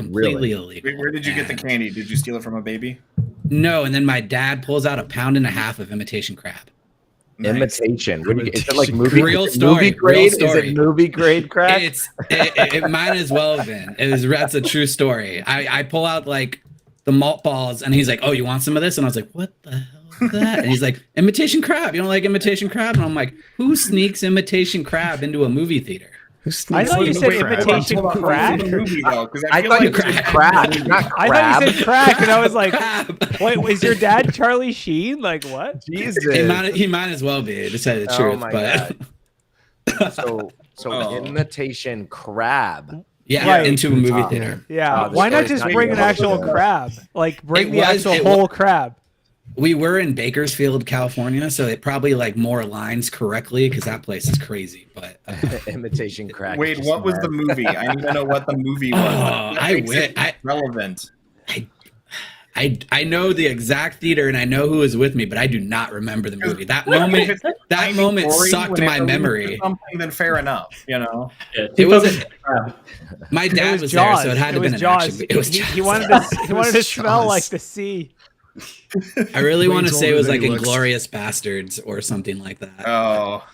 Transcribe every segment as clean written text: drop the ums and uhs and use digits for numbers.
completely illegal. Where did you get the candy? Did you steal it from a baby? No, and then my dad pulls out 1.5 pounds of imitation crab. Nice. Imitation. Is it like real story? Movie grade? Real story. Is it movie grade crab? It might as well have been. That's a true story. I pull out like the malt balls, and he's like, "Oh, you want some of this?" And I was like, "What the hell is that?" And he's like, "Imitation crab. You don't like imitation crab?" And I'm like, "Who sneaks imitation crab into a movie theater?" I thought you said imitation crack. I thought you said crack, not crab. I thought you said crack, and I was like, "Wait, was your dad Charlie Sheen? Like what?" Jesus, he might as well be. To say the truth, but so imitation crab. Yeah, right. Into a movie theater. Yeah, why not just bring an actual crab? Like bring the actual whole crab. We were in Bakersfield, California, so it probably like more aligns correctly because that place is crazy. But imitation crack. Wait, what was the movie? I need to know what the movie was. Relevant. I know the exact theater and I know who was with me, but I do not remember the movie. That moment sucked my memory. Something then fair enough, you know. It wasn't. My dad was there, so it had to be an action. It was he wanted to smell like the sea. I really want to say it was like Inglourious Bastards or something like that. Oh.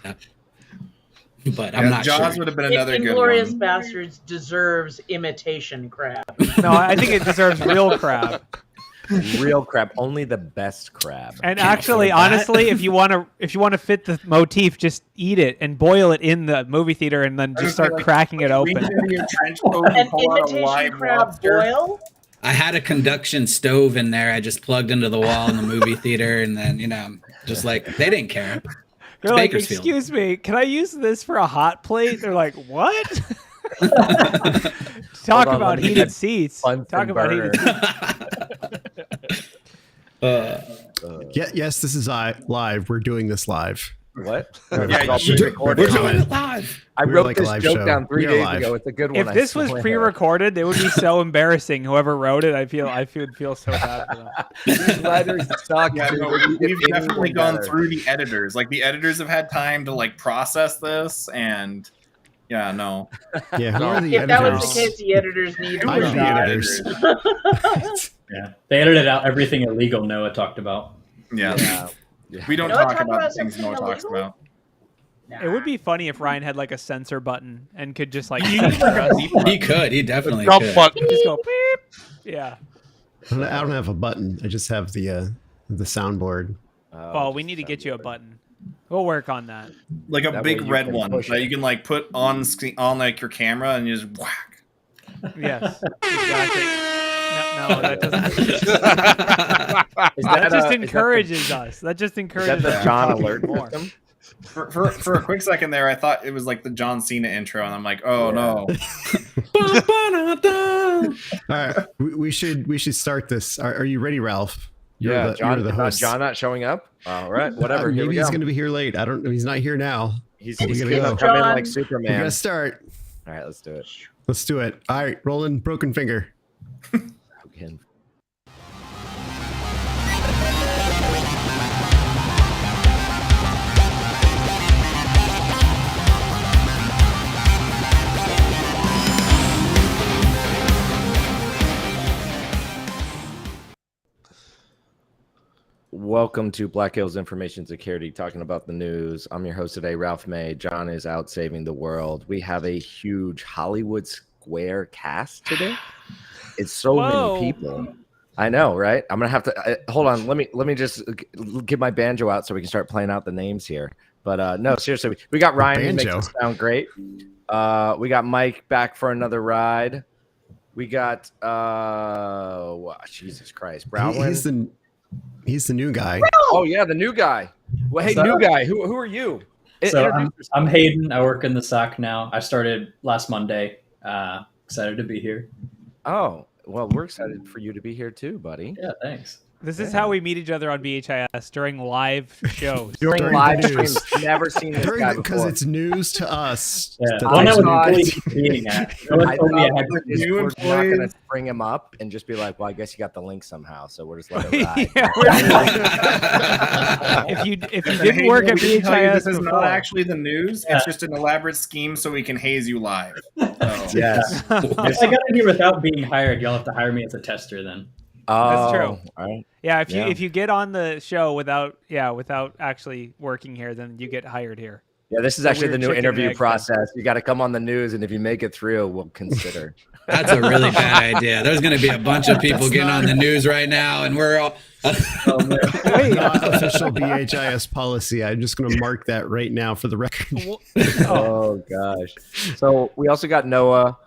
But I'm not Jaws sure. would have been another good one. Inglourious Bastards deserves imitation crab. No, I think it deserves real crab. Real crab, only the best crab. And actually, honestly, if you want to fit the motif, just eat it and boil it in the movie theater, and then just start cracking it open. An imitation crab boil. I had a conduction stove in there. I just plugged into the wall in the movie theater, and then just like they didn't care. They're like, "Excuse me, can I use this for a hot plate?" They're like, "What?" Talk about heated seats. Talk about heated seats. Yes, this is live. We're doing this live. What? We're doing it live. I wrote this joke down 3 days ago. It's a good one. If this was pre-recorded, it would be so embarrassing. Whoever wrote it, I would feel so bad for them. These letters suck. Yeah, no, we've definitely gone through the editors. Like the editors have had time to like process this, and yeah, no. Yeah, who are the if editors? that was the case, the editors need to I'm the editors. Yeah, they edited out everything illegal Noah talked about. Yeah. We don't talk about the things Noah talks about. It would be funny if Ryan had like a censor button and could just like he could. He definitely could. Just go beep. Yeah. I don't have a button. I just have the soundboard. Well, we need to get you a button. We'll work on that. Like a big red one that you can like put on like your camera and you just whack. Yes, exactly. No, that doesn't. That just encourages us. That just encourages us. John alert more. For a quick second there, I thought it was like the John Cena intro, and I'm like, oh no. All right, we should start this. Are you ready, Ralph? You're the host. John not showing up. All right, whatever. Maybe he's going to be here late. I don't know. He's not here now. He's going to come in like Superman. We got to start. All right, let's do it. Let's do it. All right, rolling broken finger. Again. Welcome to Black Hills Information Security, talking about the news. I'm your host today, Ralph May. John is out saving the world. We have a huge Hollywood Square cast today. It's so many people. I know, right? I'm gonna have to hold on. Let me just get my banjo out so we can start playing out the names here. But no, seriously, we got Ryan who makes it sound great. We got Mike back for another ride. We got Jesus Christ, Brownland. He's the new guy. Oh yeah, the new guy. Well, hey, new guy. Who are you? So I'm Hayden. I work in the SOC now. I started last Monday. Excited to be here. Oh, well, we're excited for you to be here too, buddy. Yeah, thanks. This is how we meet each other on BHIS during live shows. During live streams. Never seen this guy Because before. it's news to us. Yeah. that One I there's was new- really being at. No one I told me I thought had we're to just- new we're not going employees. to bring him up and just be like, well, I guess you got the link somehow, so we're just letting it ride. Yeah, if you didn't work at We didn't tell you BHIS this is before, not actually the news. It's just an elaborate scheme so we can haze you live. So. Yes. If I got in here without being hired, y'all have to hire me as a tester then. Oh, true. All right. yeah, if Yeah. you get on the show without actually working here, then you get hired here. Yeah, this is The actually the weird new chicken and interview egg thing. process. You got to come on the news, and if you make it through, we'll consider. That's a really bad idea. There's going to be a bunch of people getting on the news right now, and we're all. Wait, Not official BHIS policy. I'm just going to mark that right now for the record. Oh gosh. So we also got Noah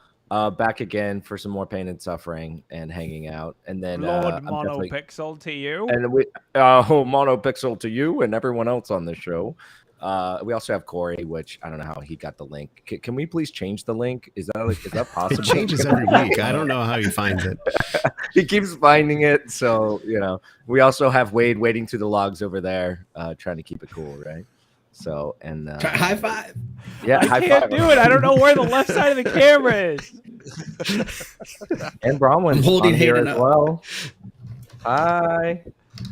back again for some more pain and suffering and hanging out, and then Lord I'm definitely- Monopixel to you. and we monopixel to you and everyone else on the show. We also have Corey, which I don't know how he got the link. Can we please change the link? Is that possible? It changes every week. I don't know how he finds it. He keeps finding it. So, we also have Wade waiting through the logs over there, trying to keep it cool, right? So, and High five. yeah, I high can't five. do it. I don't know where the left side of the camera is. And Bronwyn's I'm holding on here Hayden as up. well. Hi,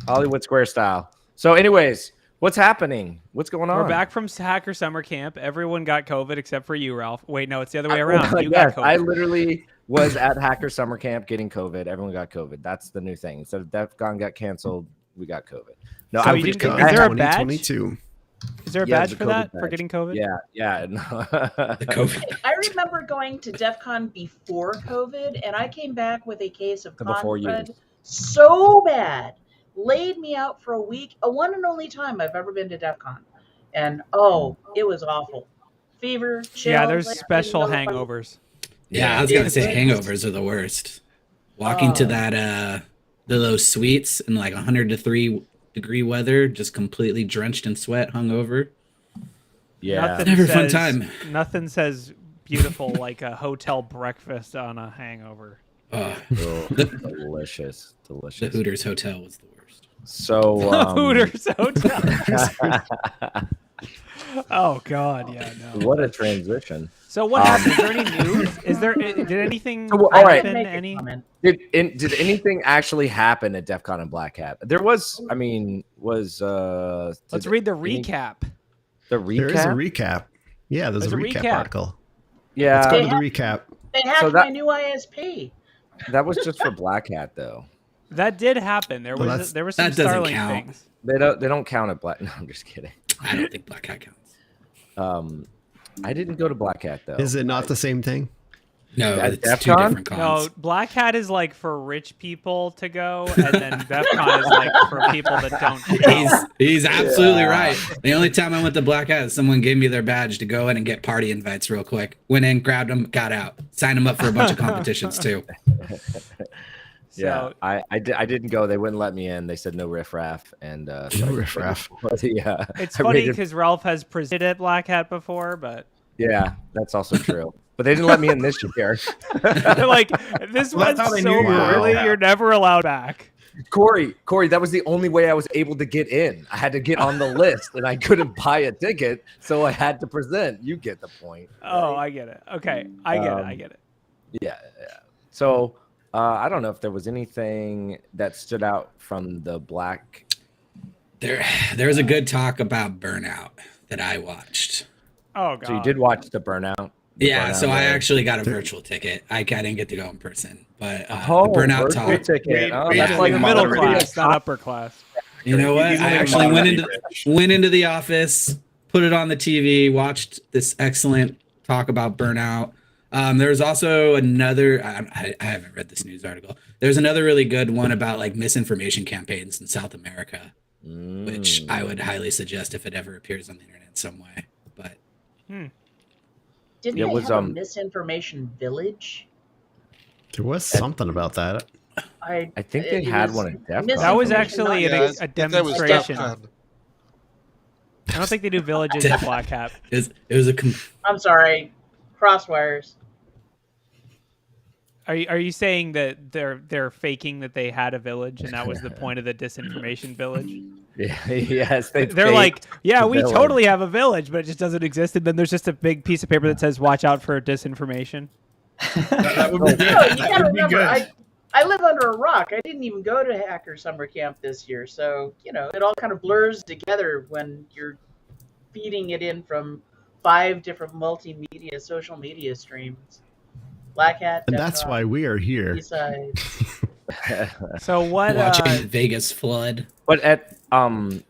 Hollywood Square style. So, anyways, what's happening? What's going on? We're back from Hacker Summer Camp. Everyone got COVID except for you, Ralph. Wait, no, it's the other way around. You Yes, got COVID. I literally was at Hacker Summer Camp getting COVID. Everyone got COVID. That's the new thing. Instead of DEF CON got canceled, we got COVID. No, So I you was didn't- I- is there a badge? 2022. Is there a Yeah, badge the for COVID that, for badge. getting COVID? Yeah. No. The COVID. I remember going to DEF CON before COVID, and I came back with a case of The before you. Confed so bad, laid me out for a week. A one and only time I've ever been to DEF CON. And it was awful. Fever, chill. Yeah, there's like, special no fun. hangovers. Yeah, I was gonna say hangovers are the worst. Walking to Oh. that those suites in like 103-degree weather, just completely drenched in sweat, hungover. Yeah. Nothing Never a fun says- time. Nothing says beautiful like a hotel breakfast on a hangover. Oh, The delicious. the Hooters hotel was the worst. So Hooters hotel. Oh God, yeah, no. what a transition. So what happened? Is there any news? Did anything So, all I right. can make a any? comment. Did anything actually happen at DEF CON and Blackhat? There was, was Let's read the recap. The recap? There is a recap. Yeah, there's a recap article. Let's go Yeah, to the recap. They hacked So that- my new ISP. that was just for Blackhat though. That did happen. There Well, was there were some that doesn't Starlink count. things. They don't count at Black. No, I'm just kidding. I don't think Black Hat counts. I didn't go to Blackhat though. Is it not the same thing? No, At it's DEF two CON? different No, cons. Black Hat is like for rich people to go, and then DEFCON is like for people that don't. He's absolutely right. The only time I went to Black Hat is someone gave me their badge to go in and get party invites real quick. Went in, grabbed them, got out. Signed them up for a bunch of competitions too. Yeah, So I didn't go. They wouldn't let me in. They said no riffraff and No riffraff. Yeah, it's I funny rated- because Ralph has presented at Black Hat before, but yeah, that's also true. But they didn't let me in this year. they're like, this Well, went that's how they so knew you were poorly, real. you're never allowed back. Corey, that was the only way I was able to get in. I had to get on the list, and I couldn't buy a ticket, so I had to present. You get the point. Oh, I get it. Okay, I get it. Yeah. So I don't know if there was anything that stood out from the Black. There was a good talk about burnout that I watched. Oh god. So you did watch the Burnout. Yeah, so I Burnout. actually got a virtual ticket. I didn't get to go in person, but the Oh, burnout virtual talk. ticket. Oh, Wait, that's wait, like You're wait, middle moderate. class, not upper class. You know what? He's I only actually moderately went into the office, put it on the TV, watched this excellent talk about burnout. There was also another. I haven't read this news article. There's another really good one about like misinformation campaigns in South America, which I would highly suggest if it ever appears on the internet in some way. But Didn't Yeah, they was, have a misinformation village? There was something about that. I think they it had was one at DEF CON. That was misinformation, actually not a just- I think that was demonstration. DEF CON. I don't think they do villages at Black Hat. it was a I'm sorry, crosswires. Are you saying that they're faking that they had a village and that was the point of the disinformation village? Yeah, yes, they're like, yeah, we village. totally have a village, but it just doesn't exist. And then there's just a big piece of paper that says, "Watch out for disinformation." That would be good. No, you That gotta would be remember, good. I live under a rock. I didn't even go to Hacker Summer Camp this year, so it all kind of blurs together when you're feeding it in from 5 different multimedia social media streams. Blackhat, And that's why we are here. So what? Watching Vegas flood. But at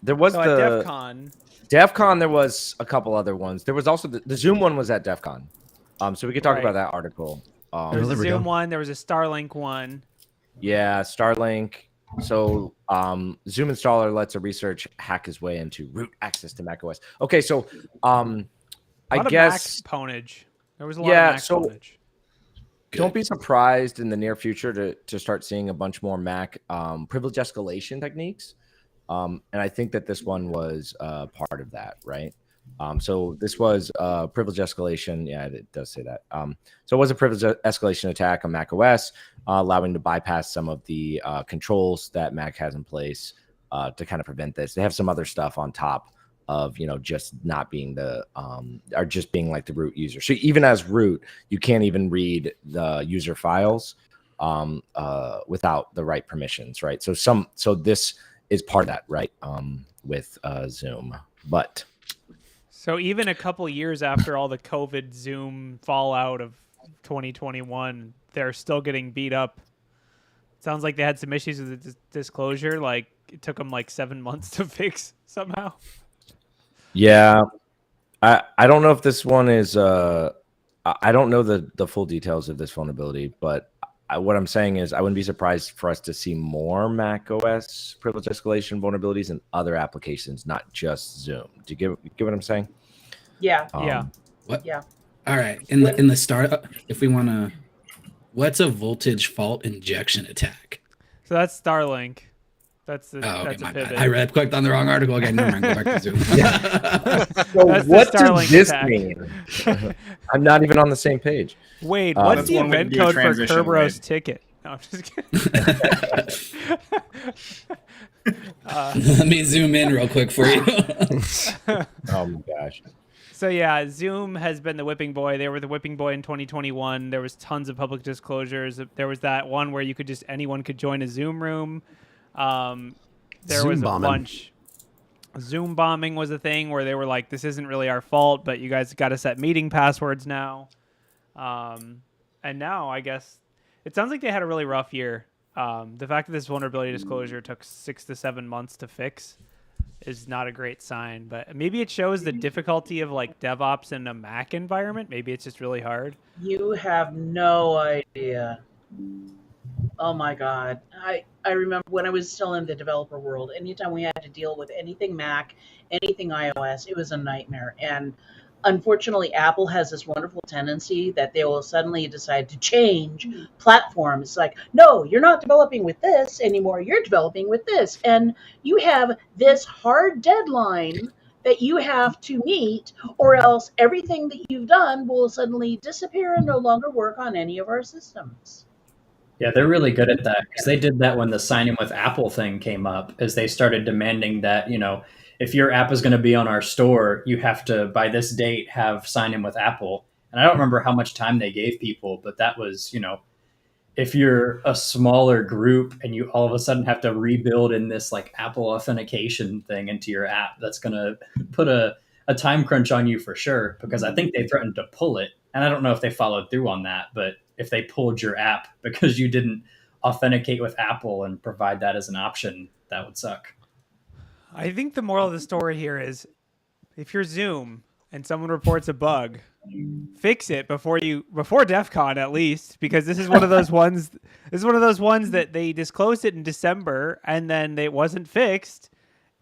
there was so the at DEF CON, there was a couple other ones. There was also the Zoom one was at DEF CON. So we could talk about that article. There was a Zoom one. There was a Starlink one. Yeah, Starlink. So Zoom installer lets a research hack his way into root access to macOS. Okay, so I guess Mac ponage. There was a lot of Mac ponage. Don't be surprised in the near future to start seeing a bunch more Mac privilege escalation techniques. And I think that this one was part of that, right? So this was privilege escalation. Yeah, it does say that. So it was a privilege escalation attack on macOS, allowing to bypass some of the controls that Mac has in place to kind of prevent this. They have some other stuff on top of just not being the or just being like the root user. So even as root, you can't even read the user files without the right permissions, right? So this is part of that, right? With Zoom, but so even a couple years after all the COVID Zoom fallout of 2021, they're still getting beat up. Sounds like they had some issues with the disclosure. Like it took them like 7 months to fix somehow. Yeah, I don't know if this one is. I don't know the full details of this vulnerability, but what I'm saying is I wouldn't be surprised for us to see more macOS privilege escalation vulnerabilities in other applications, not just Zoom. Do you get what I'm saying? Yeah. What? Yeah. All right. In the start, if we want to, what's a voltage fault injection attack? So that's Starlink. That's the okay, that's my a pivot. bad. I clicked on the wrong article again. Never mind. Go back to Zoom. So what does this mean? I'm not even on the same page. Wade, what's the event code for Kerberos Wade. ticket? No, I'm just kidding. Let me zoom in real quick for you. Oh my gosh. So yeah, Zoom has been the whipping boy. They were the whipping boy in 2021. There was tons of public disclosures. There was that one where anyone could join a Zoom room. There Zoom was a bombing. bunch. Zoom bombing was a thing where they were like, "This isn't really our fault, but you guys got to set meeting passwords now." And now I guess it sounds like they had a really rough year. The fact that this vulnerability disclosure took 6 to 7 months to fix is not a great sign, but maybe it shows the difficulty of like DevOps in a Mac environment. Maybe it's just really hard. You have no idea. Oh my God. I remember when I was still in the developer world, anytime we had to deal with anything Mac, anything iOS, it was a nightmare. And unfortunately, Apple has this wonderful tendency that they will suddenly decide to change platforms. It's like, no, you're not developing with this anymore. You're developing with this. And you have this hard deadline that you have to meet, or else everything that you've done will suddenly disappear and no longer work on any of our systems. Yeah, they're really good at that because they did that when the sign in with Apple thing came up, as they started demanding that, if your app is going to be on our store, you have to, by this date, have sign in with Apple. And I don't remember how much time they gave people, but that was, if you're a smaller group and you all of a sudden have to rebuild in this like Apple authentication thing into your app, that's going to put a time crunch on you for sure, because I think they threatened to pull it. And I don't know if they followed through on that, but if they pulled your app because you didn't authenticate with Apple and provide that as an option, that would suck. I think the moral of the story here is if you're Zoom and someone reports a bug, fix it before DEF CON at least, because this is one of those ones that they disclosed it in December and then it wasn't fixed,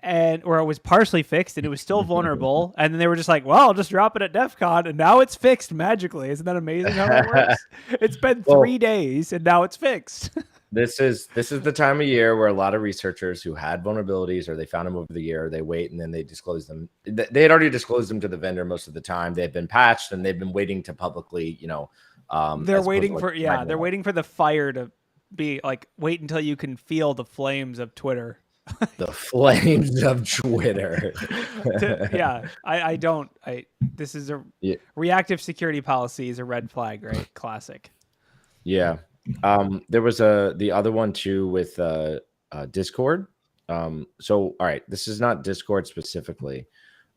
or it was partially fixed and it was still vulnerable, and then they were just like, well, I'll just drop it at DEF CON and now it's fixed magically. Isn't that amazing how that works? It's been 3 days and now it's fixed. This is the time of year where a lot of researchers who had vulnerabilities or they found them over the year, they wait and then they disclose them. They had already disclosed them to the vendor most of the time. They've been patched and they've been waiting to publicly, They're as opposed waiting to, for they're waiting for the fire to be like, wait until you can feel the flames of Twitter. the flames of Twitter. This is a Yeah. reactive security policy is a red flag, right? Classic. Yeah. There was the other one too with Discord. So all right, this is not Discord specifically,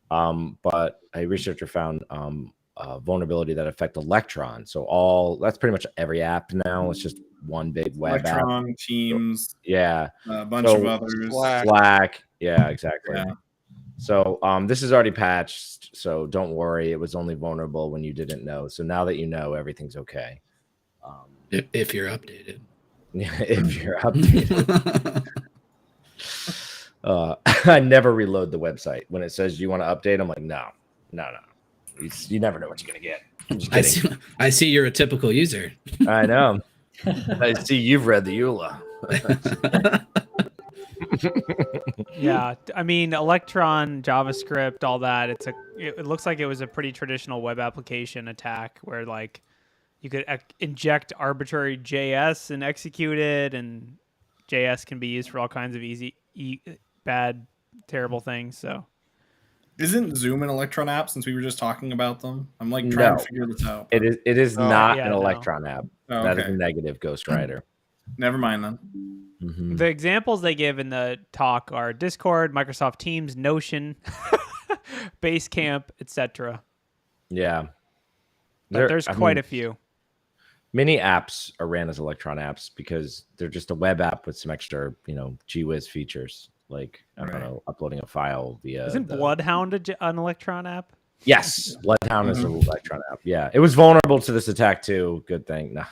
but a researcher found a vulnerability that affect Electron. So that's pretty much every app now. It's just one big web Electron, app. Teams, Yeah, a bunch of others. Slack. Yeah, exactly. Yeah. So this is already patched. So don't worry, it was only vulnerable when you didn't know. So now that you know, everything's okay. If you're updated. If you're updated. I never reload the website. When it says you want to update, I'm like, no. You never know what you're gonna get. I'm just kidding. I see you're a typical user. I know. I see you've read the EULA. Yeah, I mean, Electron, JavaScript, all that. It looks like it was a pretty traditional web application attack where like you could inject arbitrary JS and execute it, and JS can be used for all kinds of bad, terrible things. So, isn't Zoom an Electron app? Since we were just talking about them, I'm like trying to figure this out. It is not an Electron app. Oh, that is a negative Ghost Rider. Never mind then. Mm-hmm. The examples they give in the talk are Discord, Microsoft Teams, Notion, Basecamp, etc. Yeah, there's quite a few. Many apps are ran as Electron apps because they're just a web app with some extra, GWiz features, like I don't know, uploading a file via. Isn't Bloodhound an Electron app? Yes, Bloodhound is an Electron app. Yeah, it was vulnerable to this attack too. Good thing. No.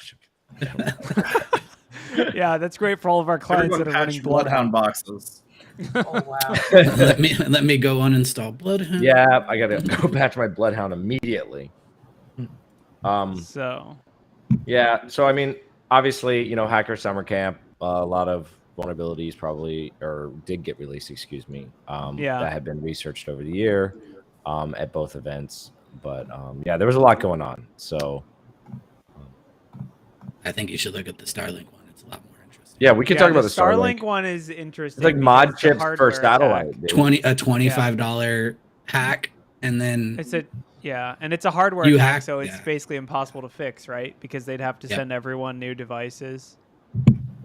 Yeah, that's great for all of our clients that are running Bloodhound boxes. Oh wow! let me go uninstall Bloodhound. Yeah, I gotta go patch my Bloodhound immediately. Yeah, so I mean, obviously, Hacker Summer Camp, a lot of vulnerabilities probably did get released. Excuse me. That have been researched over the year, at both events. But there was a lot going on. So I think you should look at the Starlink one. It's a lot more interesting. Yeah, we could talk about the Starlink one is interesting. It's like Modchip's first satellite. $25 hack, and then it's a hardware hack, so it's basically impossible to fix, right? Because they'd have to send everyone new devices.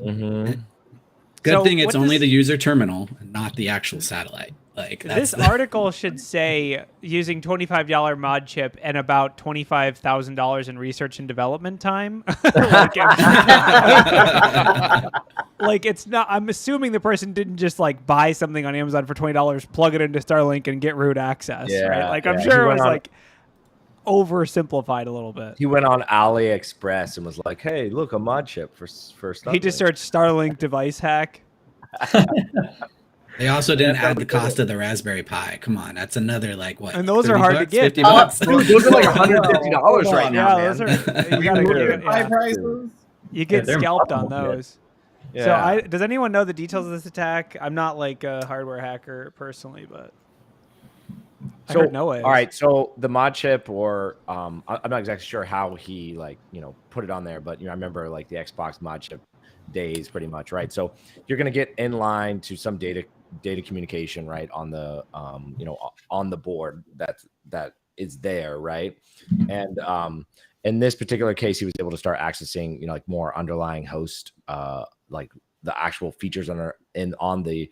Mm-hmm. Good thing it's only the user terminal and not the actual satellite. Like this article should say using $25 Modchip and about $25,000 in research and development time. Like it's not. I'm assuming the person didn't just like buy something on Amazon for $20, plug it into Starlink, and get root access. Right? Like I'm sure it was like oversimplified a little bit. He went on AliExpress and was like, "Hey, look, a Modchip for Starlink." He just searched Starlink device hack. They also didn't add the cost of the Raspberry Pi. Come on, that's another like what? And those are hard to get. $50 bucks? Dude, those are like $150 right now, man. Those are. You get scalped on those. Yeah. So, does anyone know the details of this attack? I'm not like a hardware hacker personally, but I heard Noah is. All right, so the Modchip, or I'm not exactly sure how he put it on there, but I remember like the Xbox Modchip days, pretty much, right? So you're gonna get in line to some data communication, right, on the on the board that is there, right? And in this particular case, he was able to start accessing like more underlying host, like the actual features on the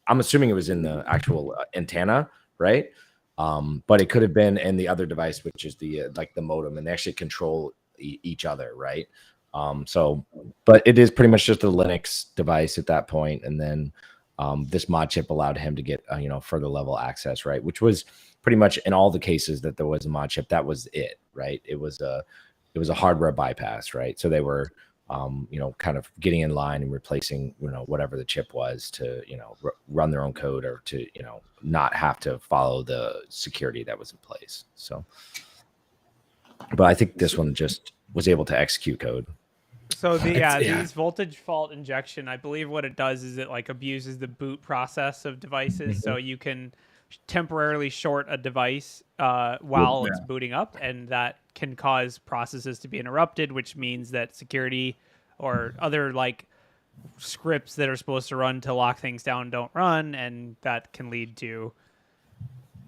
I'm assuming it was in the actual antenna, right? But it could have been in the other device, which is the the modem, and they actually control each other, right? But it is pretty much just a Linux device at that point, and then this Modchip allowed him to get further level access, right? Which was pretty much in all the cases that there was a Modchip, that was it, right? It was a hardware bypass, right? So they were kind of getting in line and replacing whatever the chip was to run their own code, or to not have to follow the security that was in place. So, but I think this one just was able to execute code. So these voltage fault injection, I believe what it does is it like abuses the boot process of devices. So you can temporarily short a device while it's booting up, and that can cause processes to be interrupted, which means that security or other like scripts that are supposed to run to lock things down don't run, and that can lead to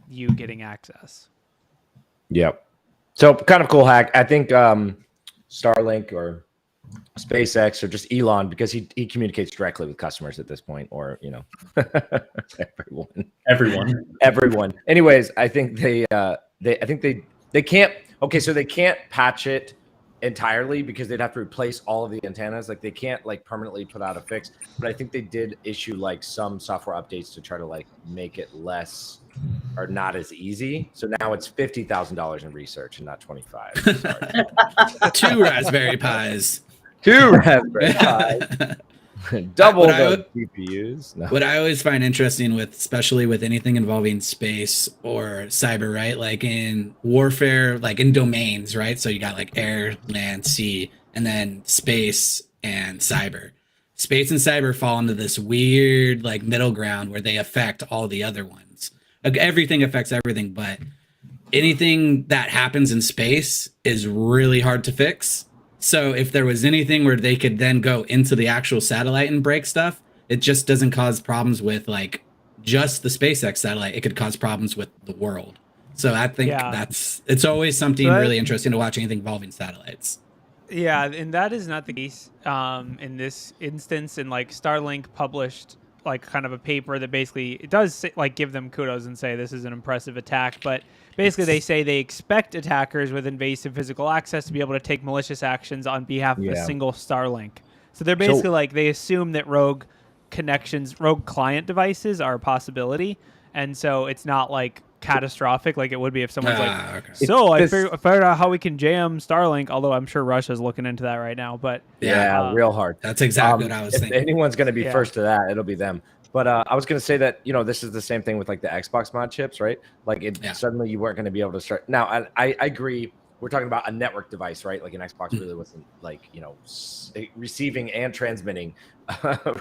you getting access. Yep. So kind of cool hack. I think Starlink or SpaceX or just Elon, because he communicates directly with customers at this point, or everyone. Anyways, I think they can't. Okay, so they can't patch it entirely because they'd have to replace all of the antennas. Like they can't like permanently put out a fix. But I think they did issue like some software updates to try to like make it less or not as easy. So now it's $50,000 in research and not 25. Sorry. 2 Raspberry Pis. 2 Raspberry Pis. Double the GPUs. No. What I always find interesting with, especially with anything involving space or cyber, right? Like in warfare, like in domains, right? So you got like air, land, sea, and then space and cyber. Space and cyber fall into this weird like middle ground where they affect all the other ones. Like everything affects everything, but anything that happens in space is really hard to fix. So if there was anything where they could then go into the actual satellite and break stuff, it just doesn't cause problems with like just the SpaceX satellite. It could cause problems with the world. So I think it's always something really interesting to watch anything involving satellites. Yeah, and that is not the case in this instance. And like Starlink published like kind of a paper that basically it does like give them kudos and say this is an impressive attack, but basically they say they expect attackers with invasive physical access to be able to take malicious actions on behalf of a single Starlink. So they're basically like they assume that rogue client devices are a possibility, and so it's not like catastrophic like it would be if someone's so I figured out how we can jam Starlink, although I'm sure Russia's looking into that right now. But real hard. That's exactly what I was thinking. If anyone's going to be first to that, it'll be them. But I was going to say that, this is the same thing with like the Xbox mod chips, right? Like suddenly you weren't going to be able to start. Now, I agree. We're talking about a network device, right? Like an Xbox really wasn't like, receiving and transmitting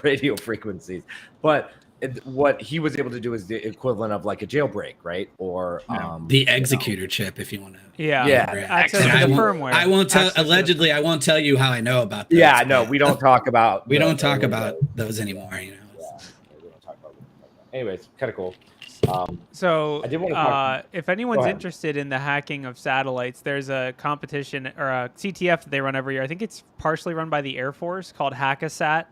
radio frequencies. But what he was able to do is the equivalent of like a jailbreak, right? Or the executor chip, if you want to. Access to the firmware. I won't tell. Allegedly, I won't tell you how I know about those. Yeah, no, we don't talk about. We don't talk about those anymore. We don't talk about. Anyways, kind of cool. So I did want to talk. If anyone's interested in the hacking of satellites, there's a competition or a CTF that they run every year. I think it's partially run by the Air Force called Hackasat.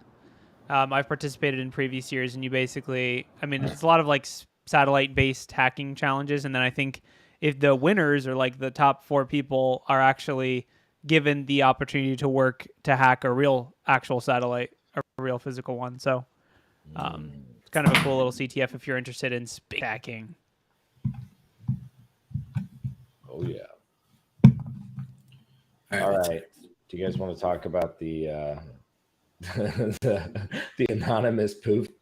I've participated in previous years, and you basically, it's a lot of like satellite-based hacking challenges, and then I think if the winners or like the top 4 people are actually given the opportunity to work to hack a real actual satellite, a real physical one. So it's kind of a cool little CTF if you're interested in space hacking. Oh yeah. All right. Do you guys want to talk about the the anonymous poop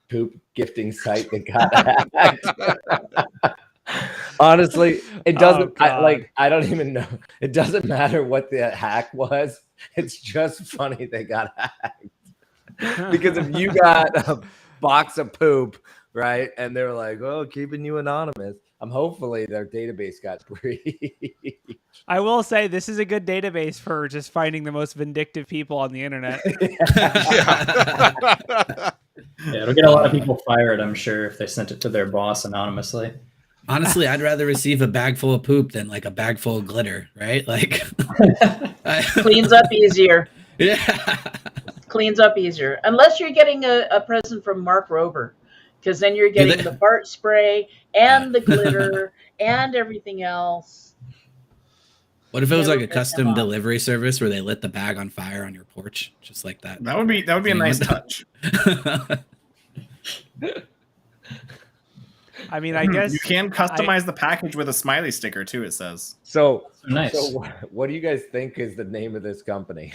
gifting site that got hacked? Honestly, it doesn't. I don't even know. It doesn't matter what the hack was. It's just funny they got hacked. Because if you got a box of poop, right, and they're like, "Oh, keeping you anonymous," hopefully their database got breached. I will say this is a good database for just finding the most vindictive people on the internet. It'll get a lot of people fired, I'm sure, if they sent it to their boss anonymously. Honestly, I'd rather receive a bag full of poop than like a bag full of glitter, right? Like cleans up easier. Yeah. Cleans up easier. Unless you're getting a present from Mark Rober, because then you're getting the fart spray and the glitter and everything else. What if it was like a custom delivery service where they lit the bag on fire on your porch, just like that? That would be a nice touch. I guess you can customize the package with a smiley sticker too. It says so. Nice. So, what do you guys think is the name of this company?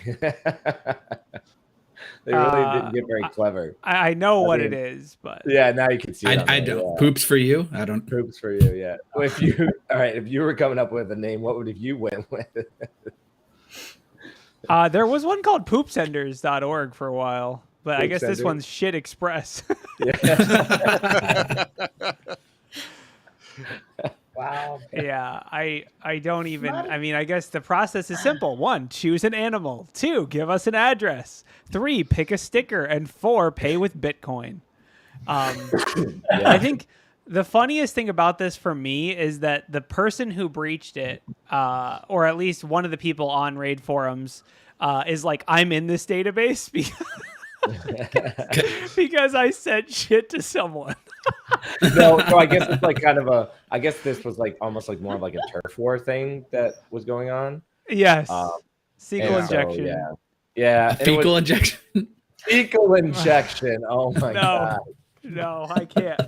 They really didn't get very clever. I know what it is, but yeah, now you can see. I don't. Poops for you. I don't. Poops for you. Yeah. Well, if you were coming up with a name, what would you went with? There was one called poopsenders.org for a while, but I guess this one's Shit Express. Wow. Yeah, I don't even. Not- I mean, I guess the process is simple. 1, choose an animal. 2, give us an address. 3, pick a sticker, and 4, pay with Bitcoin. I think the funniest thing about this for me is that the person who breached it, or at least one of the people on raid forums, is like, I'm in this database because I sent shit to someone. No, I guess it's like kind of a. I guess this was like almost like more of like a turf war thing that was going on. Yes. And Fecal injection. Yeah. And it was Fecal injection. fecal injection. Oh my No. god. No, I can't.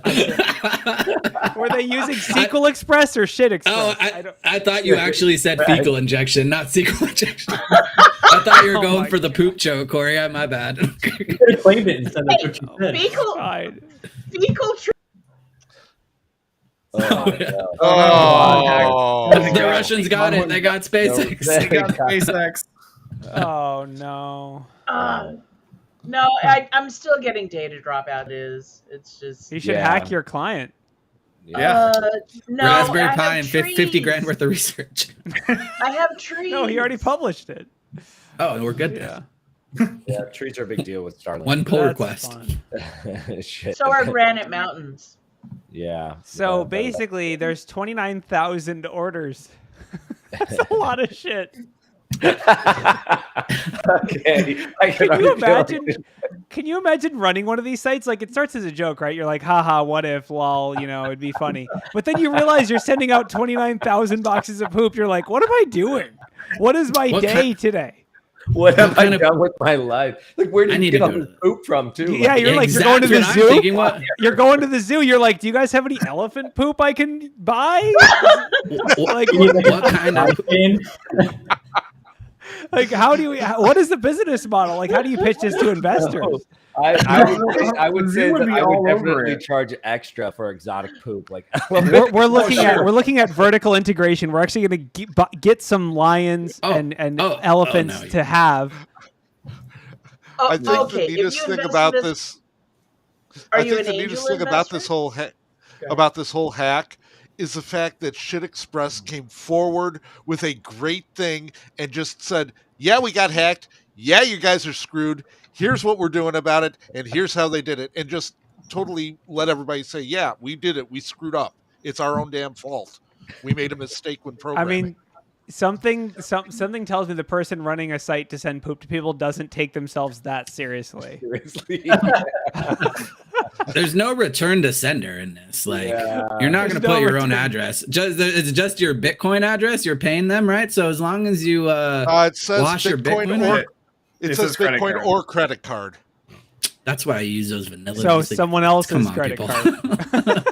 Were they using SQL Express or Shit Express? Oh, don't- I thought you actually said fecal injection, not sequel injection. I thought you were going for the poop joke, Corey. My bad. You could have claimed it instead of what you said. Fecal, Fine. fecal Oh, no. Oh, The Russians got it. They got SpaceX. They got SpaceX. Oh no. No, I'm still getting data dropout. It's just You should hack your client. Yeah. no. Raspberry I Pi have and 50 trees. grand worth of research. I have trees. No, he already published it. Oh, we're good. Yeah. Yeah, trees are a big deal with Starlink. One pull That's request. fun. Shit. So are Granite Mountains. Yeah. So Yeah, basically, there's 29,000 orders. That's a lot of shit. okay. Can you imagine running one of these sites? Like, it starts as a joke, right? You're like, haha, what if, lol, it'd be funny. But then you realize you're sending out 29,000 boxes of poop. You're like, what am I doing? What is my day today? What have I kind of- done with my life? Like, where did I you need get to all go this to- poop from, too? Yeah, Like, you're like, you're going to the Exactly what I'm zoo. thinking. What- You're going to the zoo. You're like, do you guys have any elephant poop I can buy? Like, What kind of? like, how do you? What is the business model? Like, how do you pitch this to investors? I would say would that be I all would over definitely it. charge extra for exotic poop. Like, We're looking at vertical integration. We're actually going to get some lions and elephants no, to have. Oh, I think okay. the if neatest you thing invest about in this. Are I you think an the neatest angel thing about investor? this whole hack is the fact that Shit Express came forward with a great thing and just said, "Yeah, we got hacked. Yeah, you guys are screwed. Here's what we're doing about it, and here's how they did it," and just totally let everybody say, "Yeah, we did it. We screwed up. It's our own damn fault. We made a mistake when I programming." mean, something tells me the person running a site to send poop to people doesn't take themselves that seriously. seriously. There's no return to sender in this. Like, Yeah. you're not There's going to no put your own return. address. It's just your Bitcoin address. You're paying them, right? So as long as you It says wash your Bitcoin Bitcoin, or right? it It says says credit Bitcoin card. or credit card. That's why I use those vanilla. So just like, someone else's come on, credit people. card,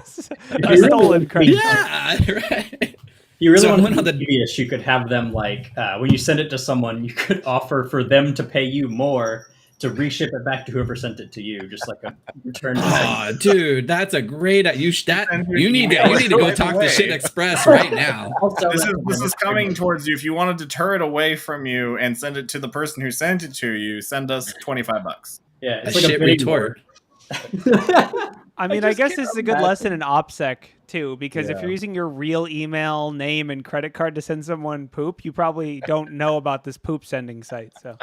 a stolen credit card. Yeah, right. You really So want one to of the- BHIS, you could have them like when you send it to someone, you could offer for them to pay you more to reship it back to whoever sent it to you, just like a return. Oh, dude, that's a great. You need to go talk to Shit Express right now. This is coming towards you. If you want to deter it away from you and send it to the person who sent it to you, send us $25. Yeah, A it's like a shit bidding retort. I mean, I guess this is a good lesson in OPSEC too, because if Yeah. you're using your real email, name, and credit card to send someone poop, you probably don't know about this poop sending site. So,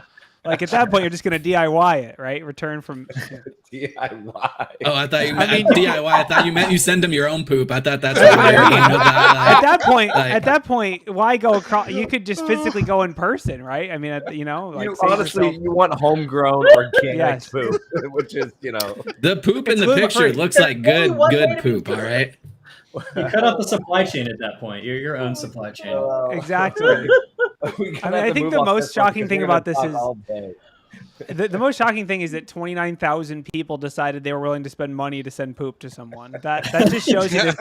like at that point, you're just going to DIY it, right? Return from. DIY. Oh, I thought you meant mean- DIY. I thought you meant you send them your own poop. I thought that's what you were meaning with that. At that point, why go across? You could just physically go in person, right? I mean, You save honestly, yourself- you want homegrown organic Yes. poop, which is, The poop in It's the gluten picture free. looks like good poop. All right. You cut out the supply chain at that point. You're your own supply chain. Exactly. I think the most shocking thing about this is the most shocking thing is that 29,000 people decided they were willing to spend money to send poop to someone. That just shows you.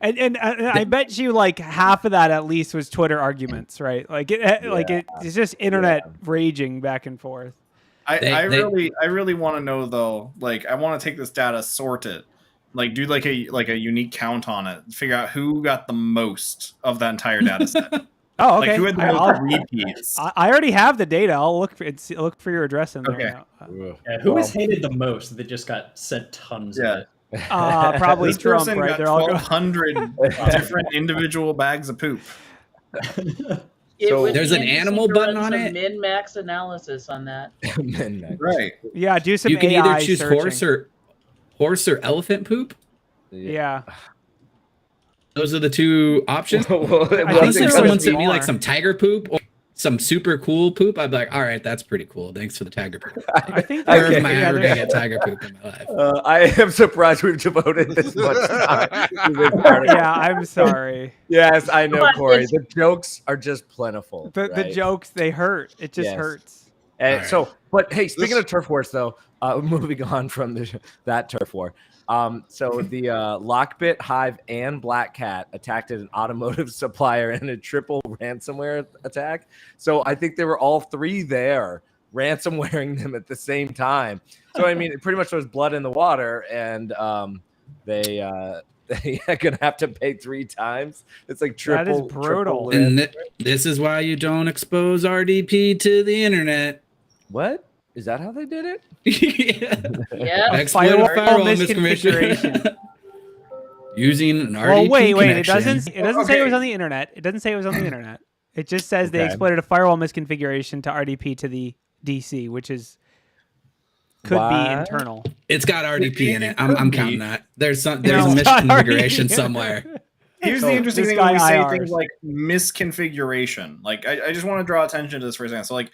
And I bet you like half of that at least was Twitter arguments, right? It's just internet raging back and forth. I really want to know though. Like, I want to take this data, sort it, like do like a unique count on it, figure out who got the most of that entire data set. Oh, okay. Like, who had the most repeats? I already have the data. I'll look for your address in there. Okay. Now. Yeah, who has hated the most that just got sent tons of it? Probably This Trump, person right? got They're all going. 1,200 different individual bags of poop. It So- would There's be an interesting animal to button run on some it? min-max analysis on that. Right. Yeah, do some You can AI either choose searching. horse or elephant poop. Yeah. Those are the two options. Well, it I I think wasn't if there someone was sent me like more. some tiger poop or some super cool poop, I'd be like, all right, that's pretty cool. Thanks for the tiger poop. I think Never there- am I yeah, ever there- gonna get tiger poop in my life. I am surprised we've devoted this much time to this article. Yeah, I'm sorry. Yes, I know, But Corey. it's- The jokes are just plentiful. The right? jokes, they hurt. It just Yes. hurts. And All so, but hey, speaking of turf wars, though, moving on from that turf war. So the Lockbit, Hive, and Blackhat attacked an automotive supplier in a triple ransomware attack. So I think they were all three there ransomwaring them at the same time. So I mean, it pretty much was blood in the water, and they are gonna have to pay 3 times. It's like That is triple. brutal. triple And this is why you don't expose RDP to the internet. What? Is that how they did it? Yeah. Yeah. Exploit a Firewall firewall misconfiguration. misconfiguration. Using an RDP Well, wait. It connection. doesn't say it was Okay. on the internet. It doesn't say it was on the internet. It just says they Okay. exploited a firewall misconfiguration to RDP to the DC, which could be What? internal. It's got RDP in it. It I'm could be. counting that. There's a It's got misconfiguration RDP. somewhere. Here's So the interesting this thing when we guy say IRs. things like misconfiguration. Like, I just want to draw attention to this for a second. So, like,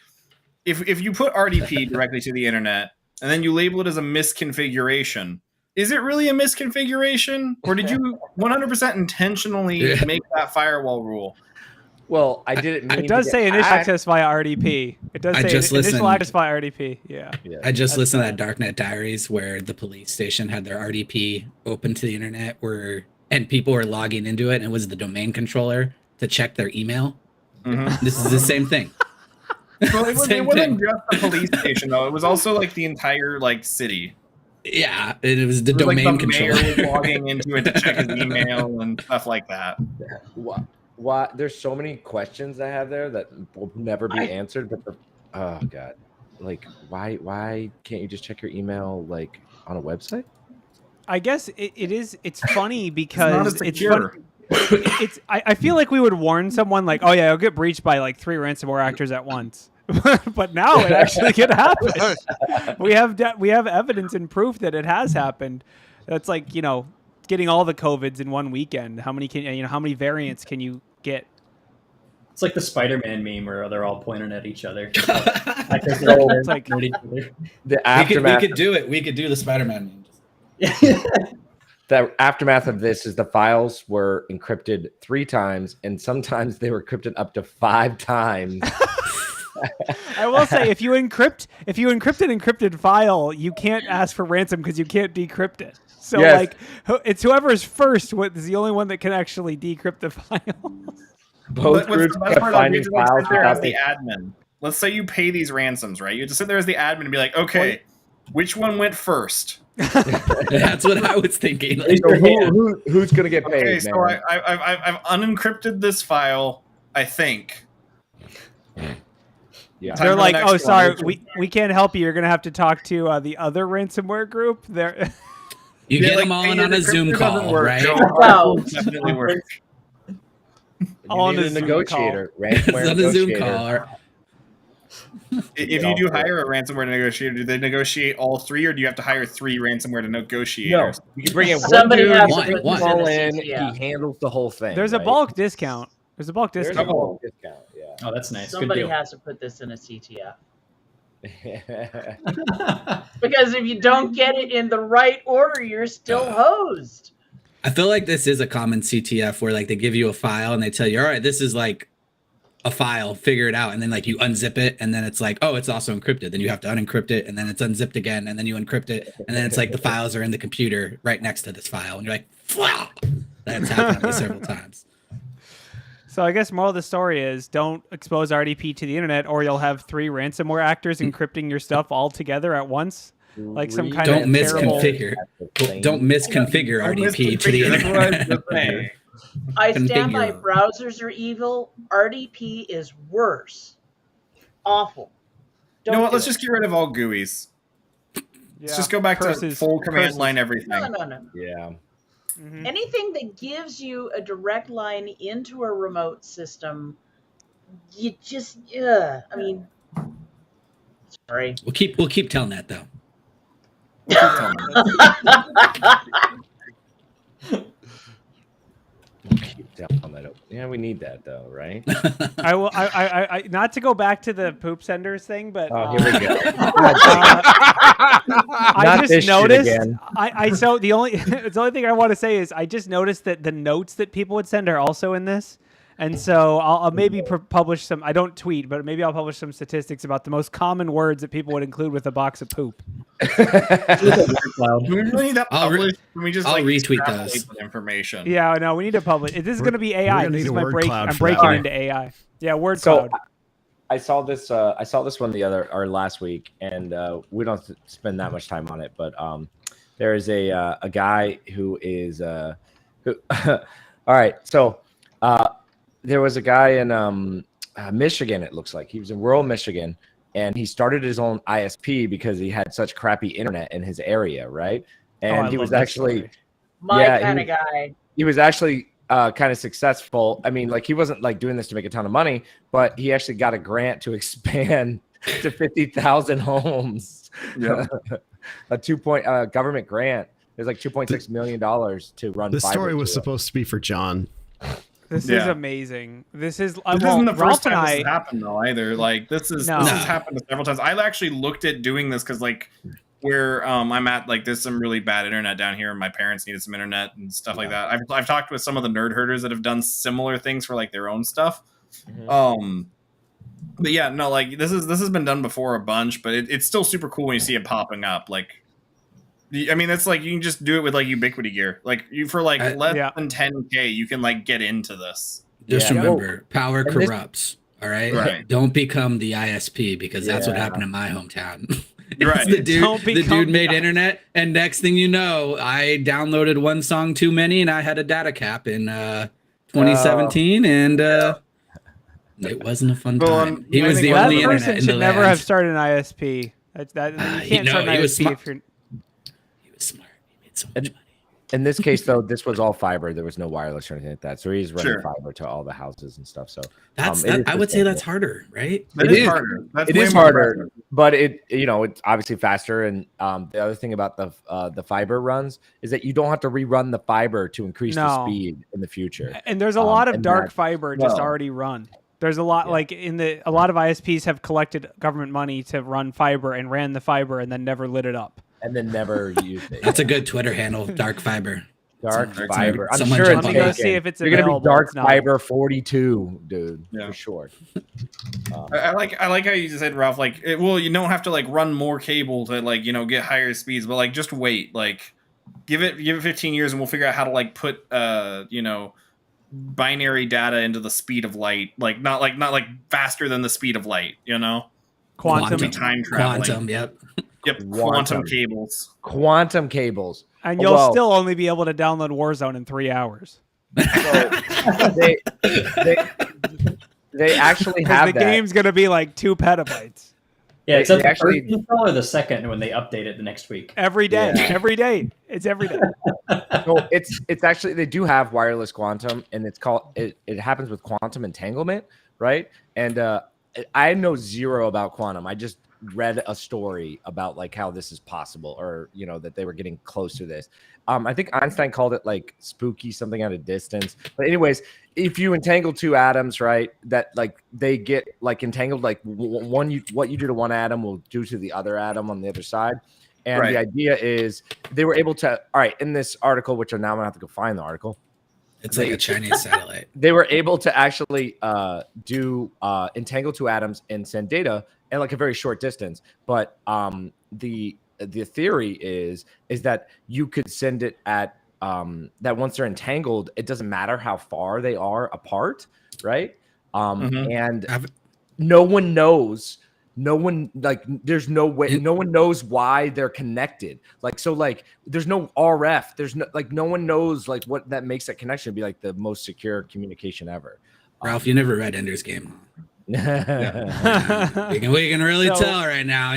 if you put RDP directly to the internet and then you label it as a misconfiguration, is it really a misconfiguration? Or did you 100% intentionally Yeah. make that firewall rule? Well, I didn't mean It does to say get initial hacked. access via RDP. It does I say just initial listened. access via RDP. Yeah. I just That's listened to that Darknet Diaries where the police station had their RDP open to the internet and people were logging into it and it was the domain controller to check their email. Mhm. This is the same thing. Well, it Same wasn't thing. just the police station, though. It was also, like, the entire, like, city. Yeah, it was the It was, like, domain the mayor controller. was logging into it to check his email and stuff like that. Why? There's so many questions I have there that will never be answered. But oh god, like why can't you just check your email like on a website? I guess it's funny It's not because as it's secure. fun. I feel like we would warn someone like, oh yeah, I'll get breached by like 3 ransomware actors at once. But now it actually could happen. We have evidence and proof that it has happened. That's like, getting all the COVIDs in one weekend. How many variants can you get? It's like the Spider-Man meme where they're all pointing at each other. It's like- at each other. The we aftermath. could do it. We could do the Spider-Man meme. The aftermath of this is the files were encrypted 3 times, and sometimes they were encrypted up to 5 times. I will say, if you encrypt an encrypted file, you can't ask for ransom because you can't decrypt it. So Yes. it's whoever's first is the only one that can actually decrypt the file. Both What's groups the best kept part? Like, you finding have to, like, files sit there as without the the admin. Let's say you pay these ransoms, right? You have to sit there as the admin and be like, okay, which one went first? That's what I was thinking. Like, So who's gonna get paid? Okay, so man? I've unencrypted this file, I think. Yeah. Time They're for the like, next oh, sorry, one. we can't help you. You're gonna have to talk to the other ransomware group. They're you Yeah, get like, them all hey, on your a Zoom encryptor doesn't call, work, right? Joe. Wow. It definitely work. You on need a a Zoom negotiator. It's Ransomware on a Zoom negotiator. call. Or, If you do hire a ransomware negotiator, do they negotiate all 3, or do you have to hire 3 ransomware No, negotiators? you can bring in Somebody one has dude, to you put put this all in in, a CTF. he handles the whole thing. there's a right? bulk discount. There's a bulk There's a discount. bulk discount. Yeah. Oh, that's nice. Somebody Good deal. has to put this in a CTF. Because if you don't get it in the right order, you're still hosed. I feel like this is a common CTF where like they give you a file and they tell you, all right, this is like a file, figure it out, and then like you unzip it, and then it's like, oh, it's also encrypted. Then you have to unencrypt it, and then it's unzipped again, and then you encrypt it, and then it's like the files are in the computer right next to this file, and you're like, wow, that's happened to me several times. So I guess moral of the story is don't expose RDP to the internet, or you'll have 3 ransomware actors encrypting your stuff all together at once, like some kind Don't of terrible. misconfigure. Don't misconfigure RDP to the That's what I was internet. just saying. I stand by Configure. browsers are evil. RDP is worse. Awful. You know Don't what? do Let's it. just get rid of all GUIs. Let's just go back to full command line everything. No. Yeah. Mhm. Anything that gives you a direct line into a remote system, you just, I mean, sorry. We'll keep telling that though. We'll keep telling Keep down on that. Yeah, we need that though, right? I will. I not to go back to the poop senders thing, but Oh, here we go. I Not just this shit noticed. again. So the only the only thing I want to say is I just noticed that the notes that people would send are also in this, and so I'll maybe publish some. I don't tweet, but maybe I'll publish some statistics about the most common words that people would include with a box of poop. Do we really need that published? Can we just I'll retweet extrapolate those. the information? Yeah, no, we need to publish. This is going to be AI. gonna This need is a my word break. cloud I'm for that breaking one. into AI. Yeah, word So cloud. I saw this. I saw this one last week, and we don't spend that much time on it. But there is a guy who is who. All right, so there was a guy in Michigan. It looks like he was in rural Michigan, and he started his own ISP because he had such crappy internet in his area, right? And I he love was that actually story. My Yeah, kind of guy. he was actually kind of successful. I mean, like he wasn't like doing this to make a ton of money, but he actually got a grant to expand to 50,000 homes. Yep. A 2 government grant. There's like $2.6 million to run. The fiber story was to it. supposed to be for John. This is Yeah. amazing. This is. This well, isn't the Ralph first time and this I. has happened though either. Like this has happened several times. I actually looked at doing this because like where I'm at, like there's some really bad internet down here, and my parents needed some internet and stuff like that. I've talked with some of the nerd herders that have done similar things for like their own stuff. But yeah, no, like this has been done before a bunch, but it's still super cool when you see it popping up. Like, I mean, it's like you can just do it with like Ubiquity gear. Like you for like less than 10K, you can like get into this. Just Yeah. remember, power And this- corrupts. All right? Right. Don't become the ISP because that's what Yeah. happened in my hometown. Right. The Don't dude become made the internet, and next thing you know, I downloaded one song too many, and I had a data cap in 2017, and it wasn't a fun Well, time. He was I the think That only internet person in should the never land. have started an ISP. That's that. You can't start an he was ISP smart. if you're. He was smart. He made so much money. In this case, though, this was all fiber. There was no wireless or anything like that. So he's running Sure. fiber to all the houses and stuff. So That's it is I would say that's sustainable. harder, right? It is harder. That's It way is more harder, impressive. but it's obviously faster. And the other thing about the fiber runs is that you don't have to rerun the fiber to increase the No. speed in the future. And there's a lot of and dark that- fiber just well- already run. There's a lot like a lot of ISPs have collected government money to run fiber and ran the fiber and then never lit it up. And then never used it. That's a good Twitter handle, dark fiber. Dark Someone- fiber. I'm someone sure jump it's on Let me go that. see if it's You're gonna available. be dark It's not. fiber 42, dude, Yeah. for sure. I like how you just said, Ralph. Like, you don't have to like run more cable to like get higher speeds, but like just wait. Like, give it 15 years, and we'll figure out how to like put binary data into the speed of light. Like not faster than the speed of light. Quantum. Time traveling. Quantum, yep. Yep, quantum cables. Quantum cables. And Oh, you'll well. still only be able to download Warzone in 3 hours. they actually Because have the that. game's going to be like 2 petabytes. Yeah, it's They at the actually- first install or the second when they update it the next week. Every day. Yeah. Every day. It's every day. So it's actually they do have wireless quantum, and it's called it happens with quantum entanglement, right? And I know zero about quantum. I just read a story about like how this is possible, or that they were getting close to this. I think Einstein called it like spooky something at a distance. But anyways, if you entangle two atoms, right, that like they get like entangled, like what you do to one atom will do to the other atom on the other side. And Right. the idea is they were able to, all right, in this article, which I'm now gonna have to go find the article. It's like a Chinese satellite. They were able to actually do entangle two atoms and send data at like a very short distance. But the theory is that you could send it at that once they're entangled, it doesn't matter how far they are apart, right? And no one knows. No one there's no way. No one knows why they're connected. There's no RF. There's no no one knows what that makes that connection be like the most secure communication ever. Ralph, you never read Ender's Game. Yeah. We can really So- tell right now,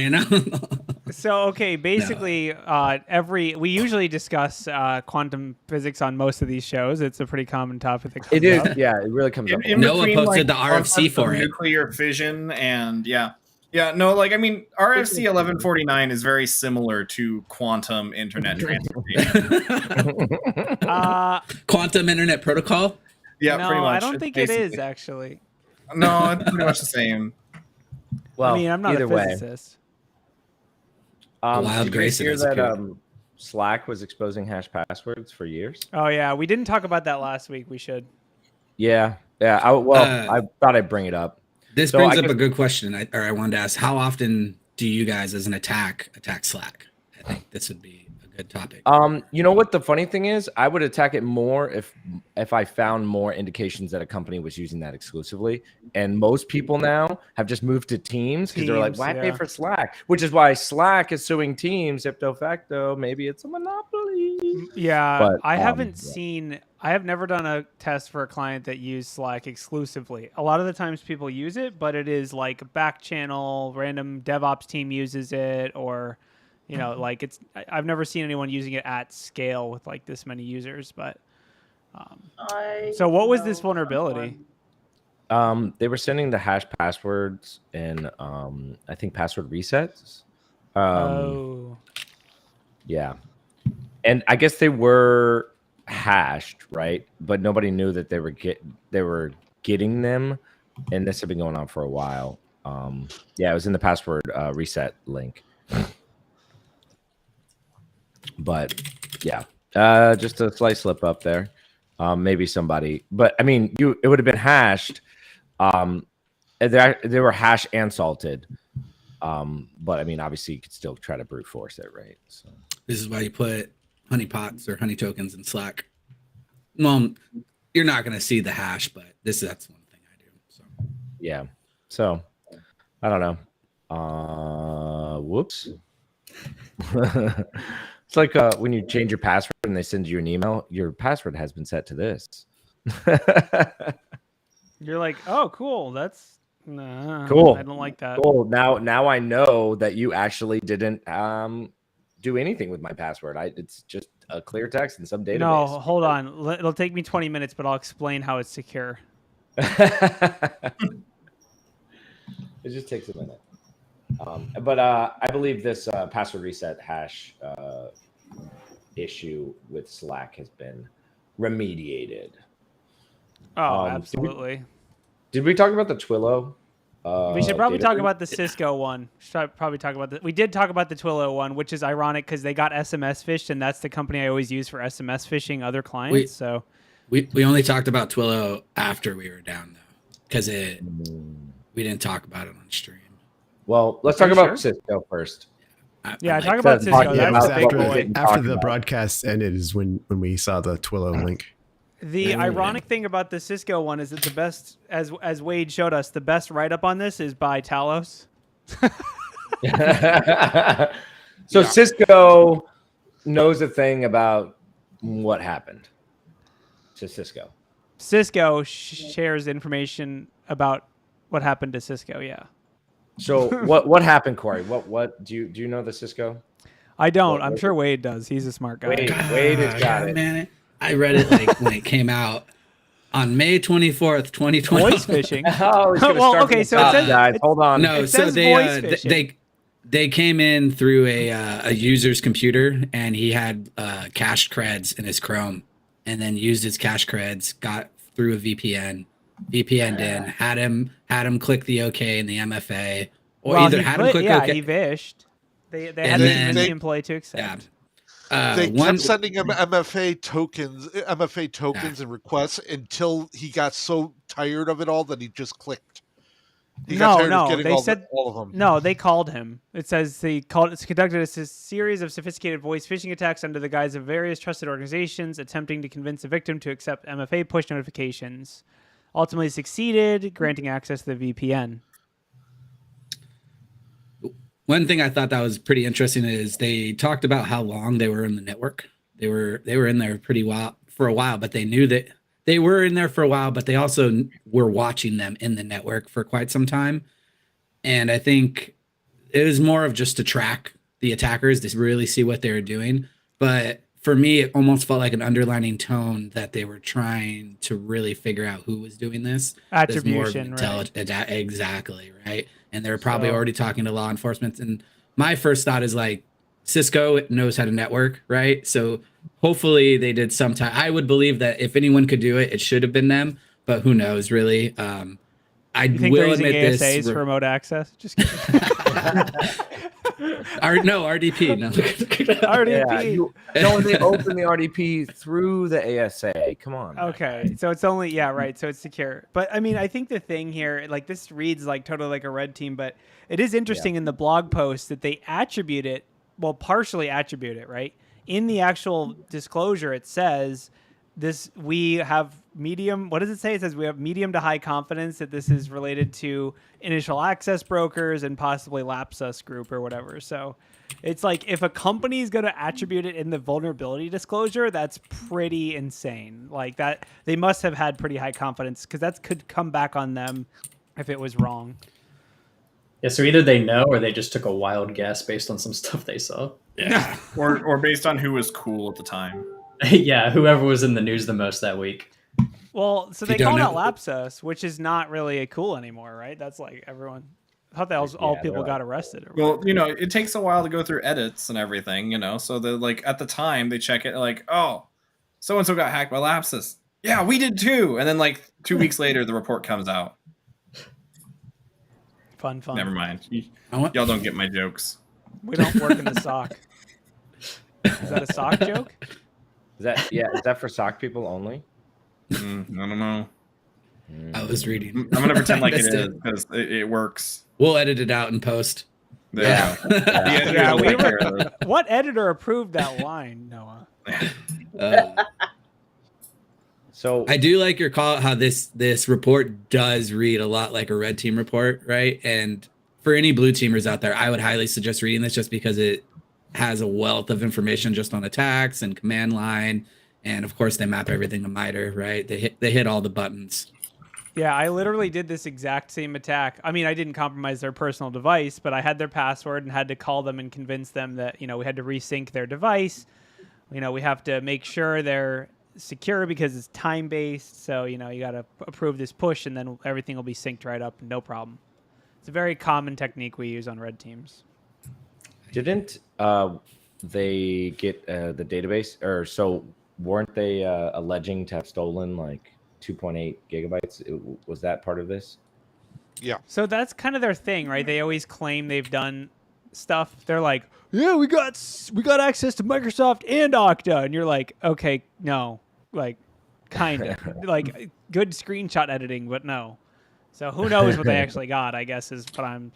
So okay, basically, we usually discuss quantum physics on most of these shows. It's a pretty common topic that comes It is, up. yeah, it really comes up. In Noah between, posted like, the RFC concepts of for it. nuclear fission and no, like I mean, RFC 1149 is very similar to quantum internet transportation. Quantum Internet Protocol. Yeah, no, pretty much. I don't It's think it is basically- actually. No, it's pretty much the same. Well, I mean, I'm not either a way, physicist. Wild did you guys Grayson hear is a that kid. Slack was exposing hash passwords for years? Oh yeah, we didn't talk about that last week. We should. Yeah. I thought I'd bring it up. This So brings I up guess- a good question. I wanted to ask: how often do you guys, as an attack Slack? I think this would be a good topic. You know what the funny thing is? I would attack it more if I found more indications that a company was using that exclusively. And most people now have just moved to Teams because they're like, Teams, why pay yeah. for Slack? Which is why Slack is suing Teams ipso facto. Maybe it's a monopoly. Yeah, But, I haven't yeah. seen. I have never done a test for a client that used Slack exclusively. A lot of the times people use it, but it is like a back channel, random DevOps team uses it, or like it's. I've never seen anyone using it at scale with like this many users. But so, what was this vulnerability? They were sending the hash passwords and I think password resets. Yeah. And I guess they were hashed, right? But nobody knew that they were getting them, and this had been going on for a while. Yeah, it was in the password reset link. But yeah, just a slight slip up there. Maybe somebody, but I mean, it would have been hashed. They were hash and salted. But I mean, obviously, you could still try to brute force it, right? So This is why you put honeypots or honey tokens in Slack. Well, you're not going to see the hash, but that's one thing I do. So yeah. So I don't know. Whoops. It's like when you change your password and they send you an email, your password has been set to this. You're like, oh, cool. That's Cool. I don't like that. Cool. Now I know that you actually didn't do anything with my password. It's just a clear text in some database. No, hold on. It'll take me 20 minutes, but I'll explain how it's secure. It just takes a minute. But I believe this password reset hash issue with Slack has been remediated. Oh, Did absolutely. Did we talk about the Twilio? We should probably data talk breach? about the Cisco one. Should probably talk about We did talk about the Twilio one, which is ironic because they got SMS phished, and that's the company I always use for SMS phishing other clients. So we only talked about Twilio after we were down though, because we didn't talk about it on stream. Well, let's Are talk you about sure? Cisco first. yeah, like talk about that. Cisco. Yeah, That's about the big what we boy. didn't After talk the about. broadcast ended is when we saw the Twilio link. The ironic thing about the Cisco one is that the best, as Wade showed us, the best write up on this is by Talos. So Cisco knows a thing about what happened to Cisco. Cisco shares information about what happened to Cisco. Yeah, So what happened, Corey? What do you know the Cisco? I don't. What I'm was sure it? Wade does. He's a smart guy. Wade has got it. Man, I read it like when it came out on May 24th, 2020. Voice phishing. Oh, it's gonna Well, start okay, from so the it top, says- guys. Hold on. No, It so says voice they phishing. they came in through a user's computer, and he had cached creds in his Chrome, and then used his cache creds, got through a VPN'd in, had him click the OK in the MFA, or Well, either he had put- him click yeah, OK. he vished. They had And to then- convince the employee to accept. Yeah. They One kept sending him MFA tokens and requests until he got so tired of it all that he just clicked. He got tired of getting all of them. No, they called him. It says it's conducted a series of sophisticated voice phishing attacks under the guise of various trusted organizations attempting to convince the victim to accept MFA push notifications. Ultimately succeeded, granting access to the VPN. One thing I thought that was pretty interesting is they talked about how long they were in the network. They were in there for a while, but they knew that they were in there for a while, but they also were watching them in the network for quite some time. And I think it was more of just to track the attackers to really see what they were doing. But for me, it almost felt like an underlining tone that they were trying to really figure out who was doing this. There's more of Attribution, right? Exactly, right. And they're probably So- already talking to law enforcement. And my first thought is like, Cisco knows how to network, right? So hopefully they did sometime. I would believe that if anyone could do it, it should have been them. But who knows, really? I You think they're will using admit ASAs this. for remote access? Just kidding. No, RDP. No. RDP. No, they open the RDP through the ASA. Come on. Okay, so it's only right. So it's secure. But I mean, I think the thing here, like this reads like totally like a red team, but it is interesting in the blog post that they attribute it, well, partially attribute it, right? In the actual disclosure, it says this: we have medium. What does it say? It says we have medium to high confidence that this is related to initial access brokers and possibly Lapsus group or whatever. So it's like if a company is going to attribute it in the vulnerability disclosure, that's pretty insane. Like that, they must have had pretty high confidence because that could come back on them if it was wrong. Yeah, so either they know or they just took a wild guess based on some stuff they saw. Yeah. or based on who was cool at the time. Yeah, whoever was in the news the most that week. Well, so If you they called don't out know- Lapsus, which is not really cool anymore, right? That's like everyone. I thought that was all Yeah, people they're got like- arrested. Or Well, whatever. it takes a while to go through edits and everything, so the like at the time they check it like, oh, so and so got hacked by Lapsus. Yeah, we did too. And then like 2 weeks later the report comes out. Fun. Never mind. I want- Y'all don't get my jokes. We don't work in the SOC. Is that a SOC joke? Is that for SOC people only? I don't know. I was reading. I'm gonna pretend like it Missed is because it works. We'll edit it out in post. There Yeah. you go. The editors Yeah, will we take care were. of it. What editor approved that line, Noah? So I do like your call how this report does read a lot like a red team report, right? And for any blue teamers out there, I would highly suggest reading this just because it has a wealth of information just on attacks and command line, and of course they map everything to MITRE, right? They hit all the buttons. Yeah, I literally did this exact same attack. I mean, I didn't compromise their personal device, but I had their password and had to call them and convince them that, we had to resync their device. We have to make sure they're secure because it's time-based. So, you got to approve this push and then everything will be synced right up. No problem. It's a very common technique we use on red teams. didn't they get the database, or so weren't they alleging to have stolen like 2.8 gigabytes? Was that part of this? Yeah. So that's kind of their thing, right? They always claim they've done stuff. They're like, yeah, we got access to Microsoft and Okta. And you're like, okay, no, like kind of like good screenshot editing, but no. So who knows what they actually got, I guess is what I'm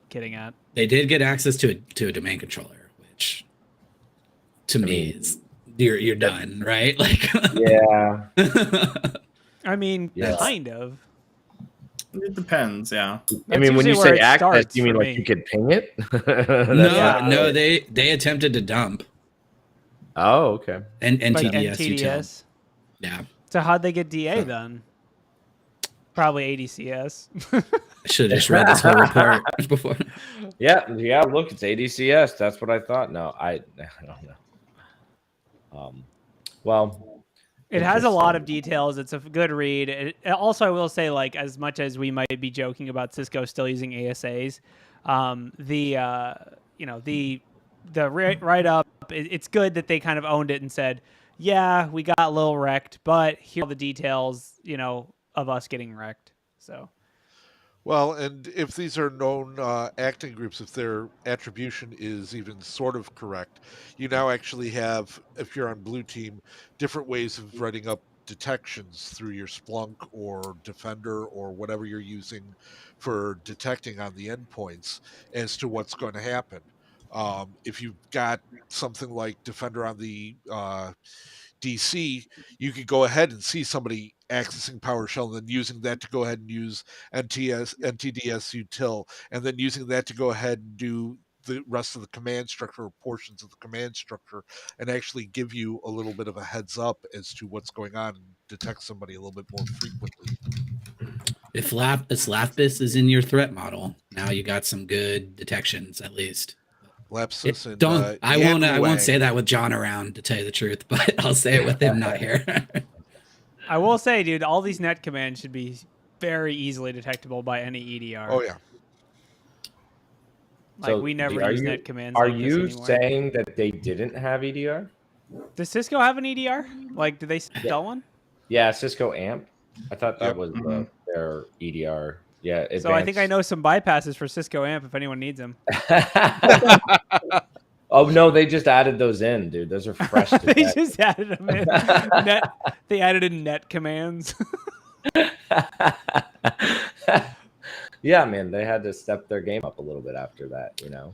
getting at. They did get access to a domain controller, which to me is you're done, right? Like Yeah. I mean, Yes. kind of. It depends, yeah. I mean, when usually you where say it access, starts you mean for like me. you could ping it? no, they attempted to dump Oh, okay. and Like NTDS. util. NTDS. Yeah, So how'd they get DA then? Probably ADCS. I should have just read this whole report before. Yeah. Look, it's ADCS. That's what I thought. No, I don't know. Well, It has a lot of details. It's a good read. Also, I will say, like, as much as we might be joking about Cisco still using ASAs, the write up, it's good that they kind of owned it and said, yeah, we got a little wrecked, but here are the details, of us getting wrecked. So Well, and if these are known acting groups, if their attribution is even sort of correct, you now actually have, if you're on blue team, different ways of writing up detections through your Splunk or Defender or whatever you're using for detecting on the endpoints as to what's going to happen. If you've got something like Defender on the DC, you could go ahead and see somebody accessing PowerShell and then using that to go ahead and use NTDS util, and then using that to go ahead and do the rest of the command structure or portions of the command structure and actually give you a little bit of a heads up as to what's going on and detect somebody a little bit more frequently. If Lapsus is in your threat model, now you got some good detections at least. Lapsus and Don't. I won't. I won't Yanwang. say that with John around, to tell you the truth, but I'll say it with him not here. I will say, dude, all these net commands should be very easily detectable by any EDR. Oh yeah. Like, So, we never are use you- net commands Are like this you anymore. saying that they didn't have EDR? Does Cisco have an EDR? Like, did they sell one? Yeah, Cisco AMP. I thought that Yep. was their EDR. Yeah, So I think I know some bypasses for Cisco AMP if anyone needs them. Oh no, they just added those in, dude. Those are fresh. To They death. just added them in. They added in net commands. Yeah, man, they had to step their game up a little bit after that, you know.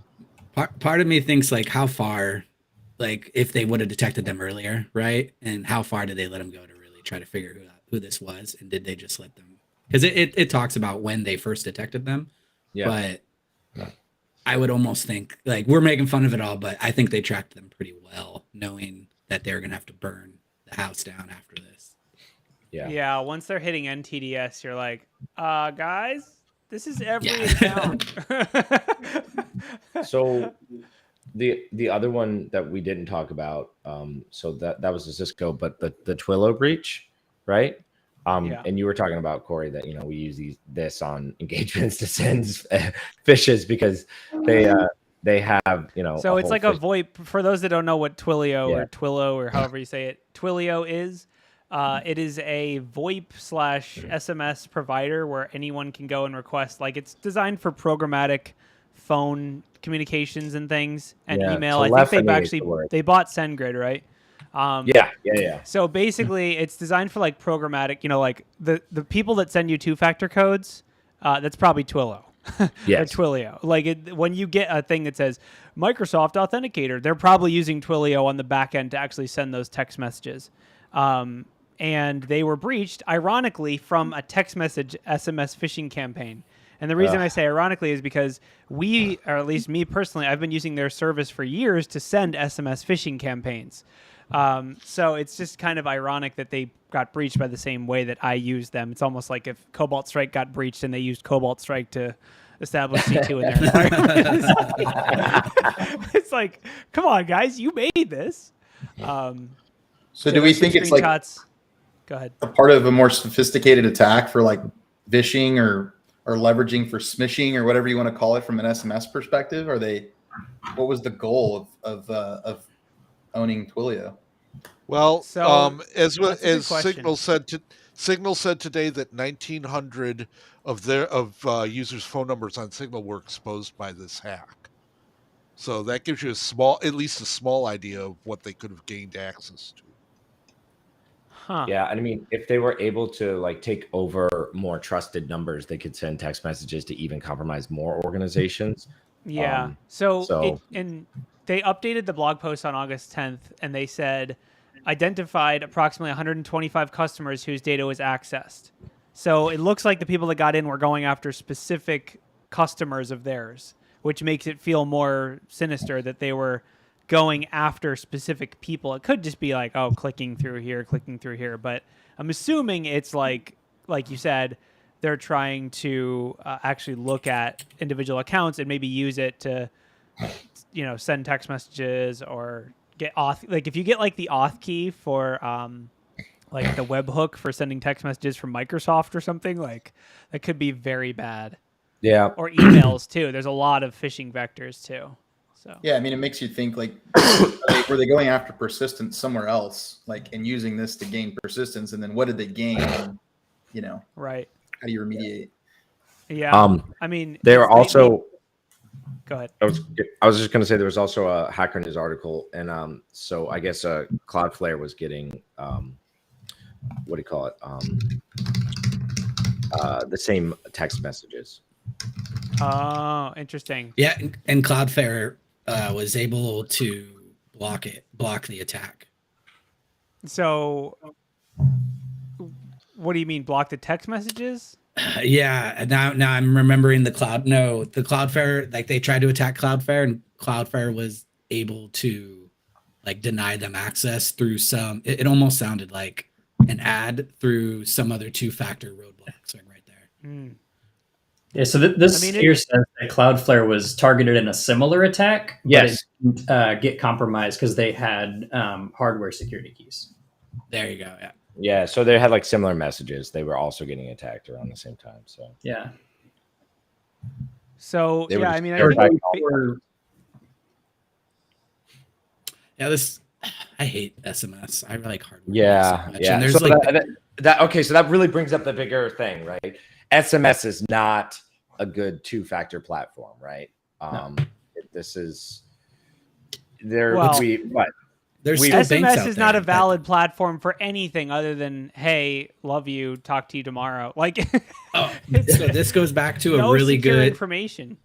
Part of me thinks like how far, like if they would have detected them earlier, right? And how far did they let them go to really try to figure who this was, and did they just let them? Because it talks about when they first detected them, Yeah. but I would almost think like we're making fun of it all, but I think they tracked them pretty well, knowing that they're gonna have to burn the house down after this. Yeah. Yeah, once they're hitting NTDS, you're like, guys, this is every Yeah. account. So the other one that we didn't talk about, so that was the Cisco, but the Twilio breach, right? Yeah. And you were talking about, Corey, that we use this on engagements to send fishes because they have So a it's whole like a fish- VoIP. For those that don't know what Twilio Yeah. or Twilio or however you say it, Twilio is. It is a VoIP / SMS provider where anyone can go and request. Like, it's designed for programmatic phone communications and things and Yeah, email. I think telephony is the word. they bought SendGrid, right? Yeah. So basically, it's designed for like programmatic. Like the people that send you 2-factor codes. That's probably Twilio. Yes. Or Twilio. Like when you get a thing that says Microsoft Authenticator, they're probably using Twilio on the back end to actually send those text messages. And they were breached, ironically, from a text message SMS phishing campaign. And the reason I say ironically is because we, or at least me personally, I've been using their service for years to send SMS phishing campaigns. So it's just kind of ironic that they got breached by the same way that I use them. It's almost like if Cobalt Strike got breached and they used Cobalt Strike to establish C2 in their environment. It's like, come on, guys, you made this. So do we there's some think it's like screenshots. Go ahead. a part of a more sophisticated attack for like phishing or leveraging for smishing or whatever you want to call it from an SMS perspective? What was the goal of owning Twilio? Well, So, as that's a good Signal Signal said today that 1,900 of users' phone numbers on Signal were exposed by this hack. So that gives you at least a small idea of what they could have gained access to. Huh. Yeah, and I mean, if they were able to like take over more trusted numbers, they could send text messages to even compromise more organizations. Yeah. And they updated the blog post on August 10th, and they said identified approximately 125 customers whose data was accessed. So it looks like the people that got in were going after specific customers of theirs, which makes it feel more sinister that they were going after specific people. It could just be like, oh, clicking through here. But I'm assuming it's like you said, they're trying to actually look at individual accounts and maybe use it to, send text messages or get auth. Like if you get like the auth key for like the webhook for sending text messages from Microsoft or something, like that could be very bad. Yeah. Or emails too. There's a lot of phishing vectors too. So Yeah, I mean, it makes you think like, were they going after persistence somewhere else, like, and using this to gain persistence, and then what did they gain? And, right. how do you remediate? Yeah. I mean, they were also. Go ahead. I was just going to say there was also a Hacker News article, and so I guess Cloudflare was getting what do you call it? The same text messages. Oh, interesting. Yeah, and Cloudflare was able to block the attack. So, what do you mean, block the text messages? Yeah, now I'm remembering the Cloudflare, like they tried to attack Cloudflare, and Cloudflare was able to like deny them access through some. It almost sounded like an ad through some other 2-factor roadblock. So right there. Yeah, so this I mean, here says that Cloudflare was targeted in a similar attack, Yes. but it didn't get compromised because they had hardware security keys. There you go. Yeah. Yeah, so they had like similar messages. They were also getting attacked around the same time. So Yeah. So They were yeah, just- I mean, they I were think like- Yeah, I hate SMS. I like hardware. yeah, so much. yeah. And there's So like okay, so that really brings up the bigger thing, right? SMS is not a good two-factor platform, right? This is there. Well, there's we- still banks SMS out is not there a valid platform for anything other than hey, love you, talk to you tomorrow. Like, so this goes back to no a really secure good information.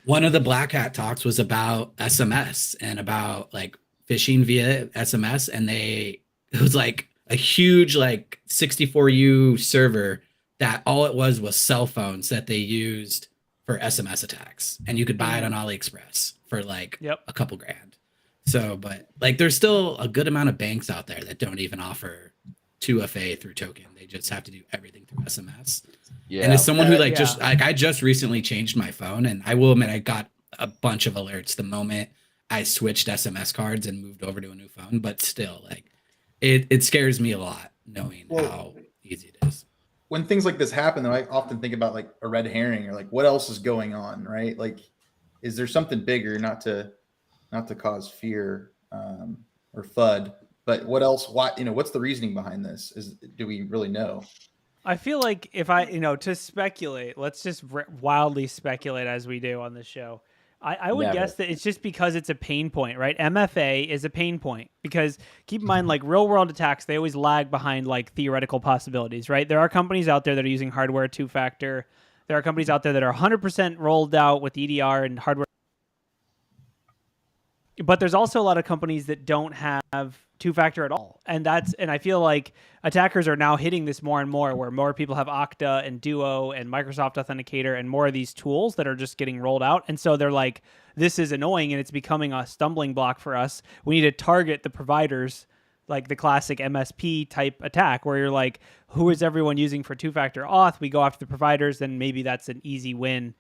one of the Blackhat talks was about SMS and about like phishing via SMS, and it was like a huge like 64U server that all it was cell phones that they used for SMS attacks, and you could buy it on AliExpress for like a couple grand. So, but like there's still a good amount of banks out there that don't even offer 2FA through token. They just have to do everything through SMS. Yeah. And as someone who I just recently changed my phone, and I will admit I got a bunch of alerts the moment I switched SMS cards and moved over to a new phone, but still like it scares me a lot knowing how easy it is. When things like this happen, though, I often think about like a red herring or like what else is going on, right? Like, is there something bigger, not to cause fear or FUD, but what else? What's the reasoning behind this? Do we really know? I feel like if to speculate, let's just wildly speculate as we do on this show. I would guess that it's just because it's a pain point, right? MFA is a pain point because keep in mind, like real world attacks, they always lag behind like theoretical possibilities, right? There are companies out there that are using hardware two-factor. There are companies out there that are 100% rolled out with EDR and hardware. But there's also a lot of companies that don't have two-factor at all. And I feel like attackers are now hitting this more and more, where more people have Okta and Duo and Microsoft Authenticator and more of these tools that are just getting rolled out. And so they're like, this is annoying and it's becoming a stumbling block for us. We need to target the providers, like the classic MSP type attack where you're like, who is everyone using for two-factor auth? We go after the providers, then maybe that's an easy win.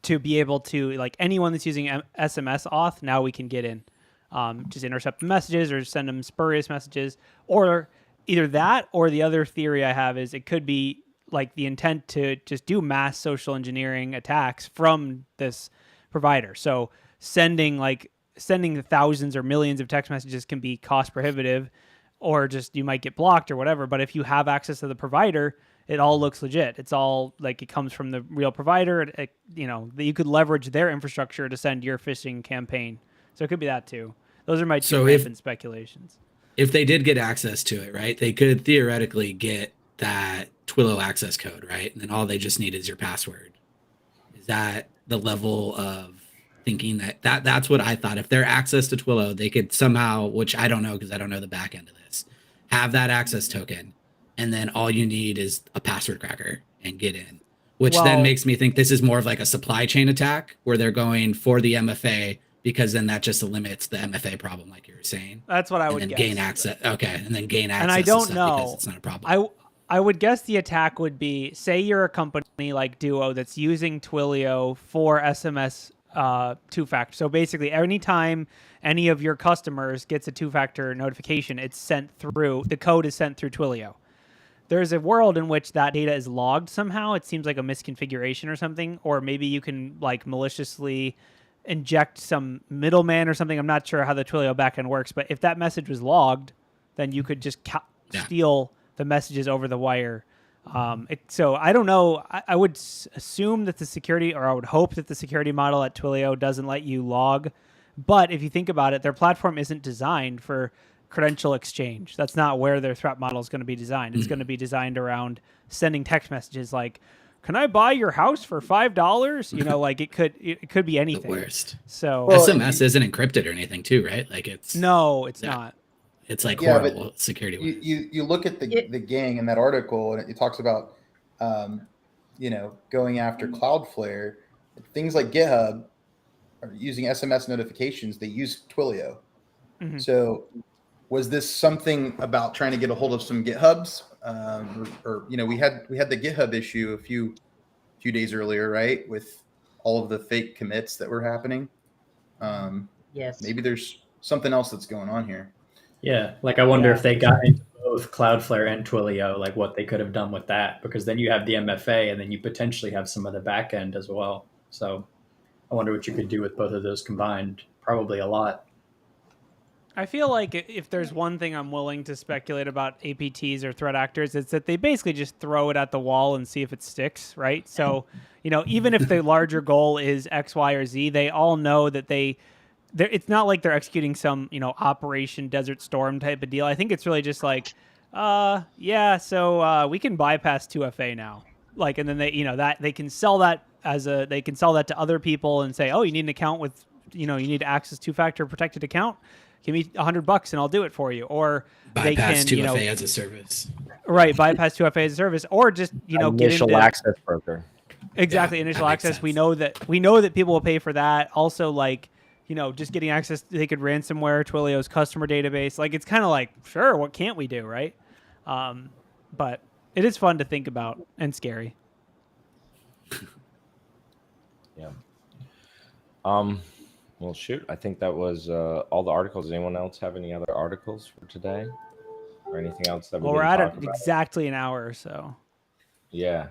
To be able to, like, anyone that's using SMS auth, now we can get in. Just intercept the messages or send them spurious messages. Or either that, or the other theory I have is it could be like the intent to just do mass social engineering attacks from this provider. So sending the thousands or millions of text messages can be cost prohibitive, or just you might get blocked or whatever. But if you have access to the provider, it all looks legit. It's all like it comes from the real provider. That you could leverage their infrastructure to send your phishing campaign. So it could be that too. Those are my two rampant speculations. If they did get access to it, right, they could theoretically get that Twilio access code, right? And then all they just need is your password. Is that the level of thinking that's what I thought? If they're access to Twilio, they could somehow, which I don't know because I don't know the back end of this, have that access token. And then all you need is a password cracker and get in, which then makes me think this is more of like a supply chain attack where they're going for the MFA because then that just eliminates the MFA problem, like you were saying. That's what I would guess. gain access. Okay, and then gain access. And I don't know. Because it's not a problem. I would guess the attack would be, say you're a company like Duo that's using Twilio for SMS two-factor. So basically, anytime any of your customers gets a two-factor notification, it's sent through, the code is sent through Twilio. There's a world in which that data is logged somehow. It seems like a misconfiguration or something, or maybe you can like maliciously inject some middleman or something. I'm not sure how the Twilio backend works, but if that message was logged, then you could just steal the messages over the wire. So I don't know. I would assume that the security, or I would hope that the security model at Twilio doesn't let you log. But if you think about it, their platform isn't designed for credential exchange. That's not where their threat model is going to be designed. It's going to be designed around sending text messages like, "Can I buy your house for $5?" Like it could be anything. The worst. So SMS isn't encrypted or anything, too, right? Like it's not. It's like horrible security. You look at the gang in that article, and it talks about going after Cloudflare. Things like GitHub are using SMS notifications. They use Twilio. Mm-hmm. So was this something about trying to get a hold of some GitHubs? We had the GitHub issue a few few days earlier, right? With all of the fake commits that were happening. Yes. Maybe there's something else that's going on here. Yeah, like I wonder Yeah. if they got into both Cloudflare and Twilio, like what they could have done with that, because then you have the MFA and then you potentially have some of the back end as well. So I wonder what you could do with both of those combined. Probably a lot. I feel like if there's one thing I'm willing to speculate about APTs or threat actors, it's that they basically just throw it at the wall and see if it sticks, right? So, even if the larger goal is X, Y, or Z, they all know that it's not like they're executing some, Operation Desert Storm type of deal. I think it's really just like, so we can bypass 2FA now. Like, and then they, that they can sell that to other people and say, oh, you need an account with, you need access two-factor protected account. Give me $100 and I'll do it for you. Or Bypass they can, 2FA as a service. Right, bypass 2FA as a service, or just initial get into access broker. Exactly, Yeah, initial that makes access. sense. We know that people will pay for that. Also, like just getting access, they could ransomware Twilio's customer database. Like it's kind of like, sure, what can't we do, right? But it is fun to think about and scary. Yeah. Well, shoot. I think that was all the articles. Does anyone else have any other articles for today, or anything else that Well, we're at it exactly an hour or so. Yeah.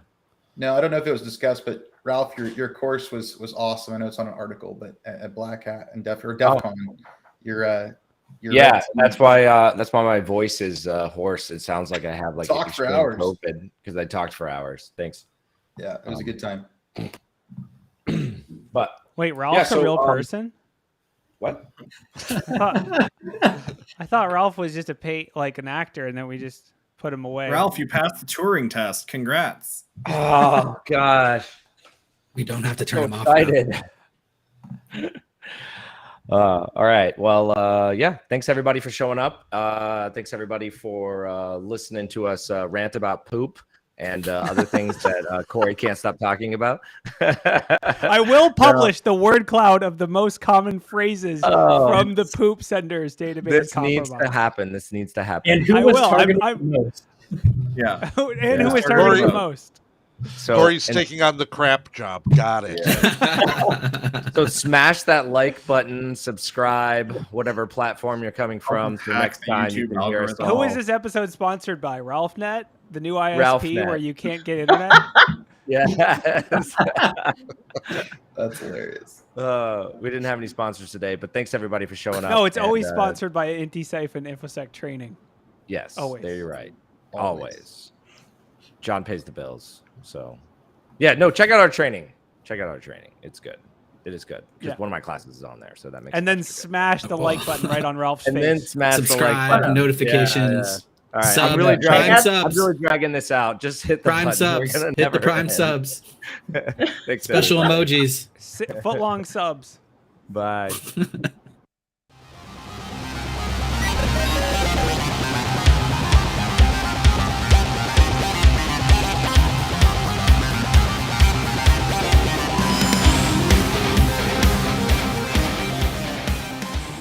No, I don't know if it was discussed, but Ralph, your course was awesome. I know it's on an article, but at Blackhat and DEFCON, you're yeah. That's why my voice is hoarse. It sounds like I have like Talk for hours. COVID because I talked for hours. Thanks. Yeah, it was a good time. But wait, Ralph's a real person? What? I thought Ralph was just an actor, and then we just put him away. Ralph, you passed the Turing test. Congrats. Oh gosh, We don't have to turn him off. excited. All right. Well, yeah. Thanks everybody for showing up. Thanks everybody for listening to us rant about poop and other things that Corey can't stop talking about. I will publish the word cloud of the most common phrases from the poop senders database. This needs to happen. This needs to happen. And who was targeted the most? Yeah. And who was targeted the most? So Corey's taking on the crap job. Got it. So smash that like button, subscribe, whatever platform you're coming from. So next time you can hear us all. Who is this episode sponsored by? RalphNet, the new ISP RalphNet. where you can't get internet? Yes. That's hilarious. We didn't have any sponsors today, but thanks everybody for showing up. No, it's always sponsored by Antisyphon Infosec Training. Yes, Always. there you're right. Always. John pays the bills. So, yeah, no, check out our training. Check out our training. It's good. It is good because one of my classes is on there, so that makes. And then smash the like button right on Ralph's face. And then smash Subscribe, the like button. Yeah. All right, Sub, I'm really Prime dragging. I'm subs. really dragging this out. Just hit the Prime button. subs. We're gonna Hit never the Prime end. subs. Thanks, Special everybody. emojis. Foot long subs. Bye.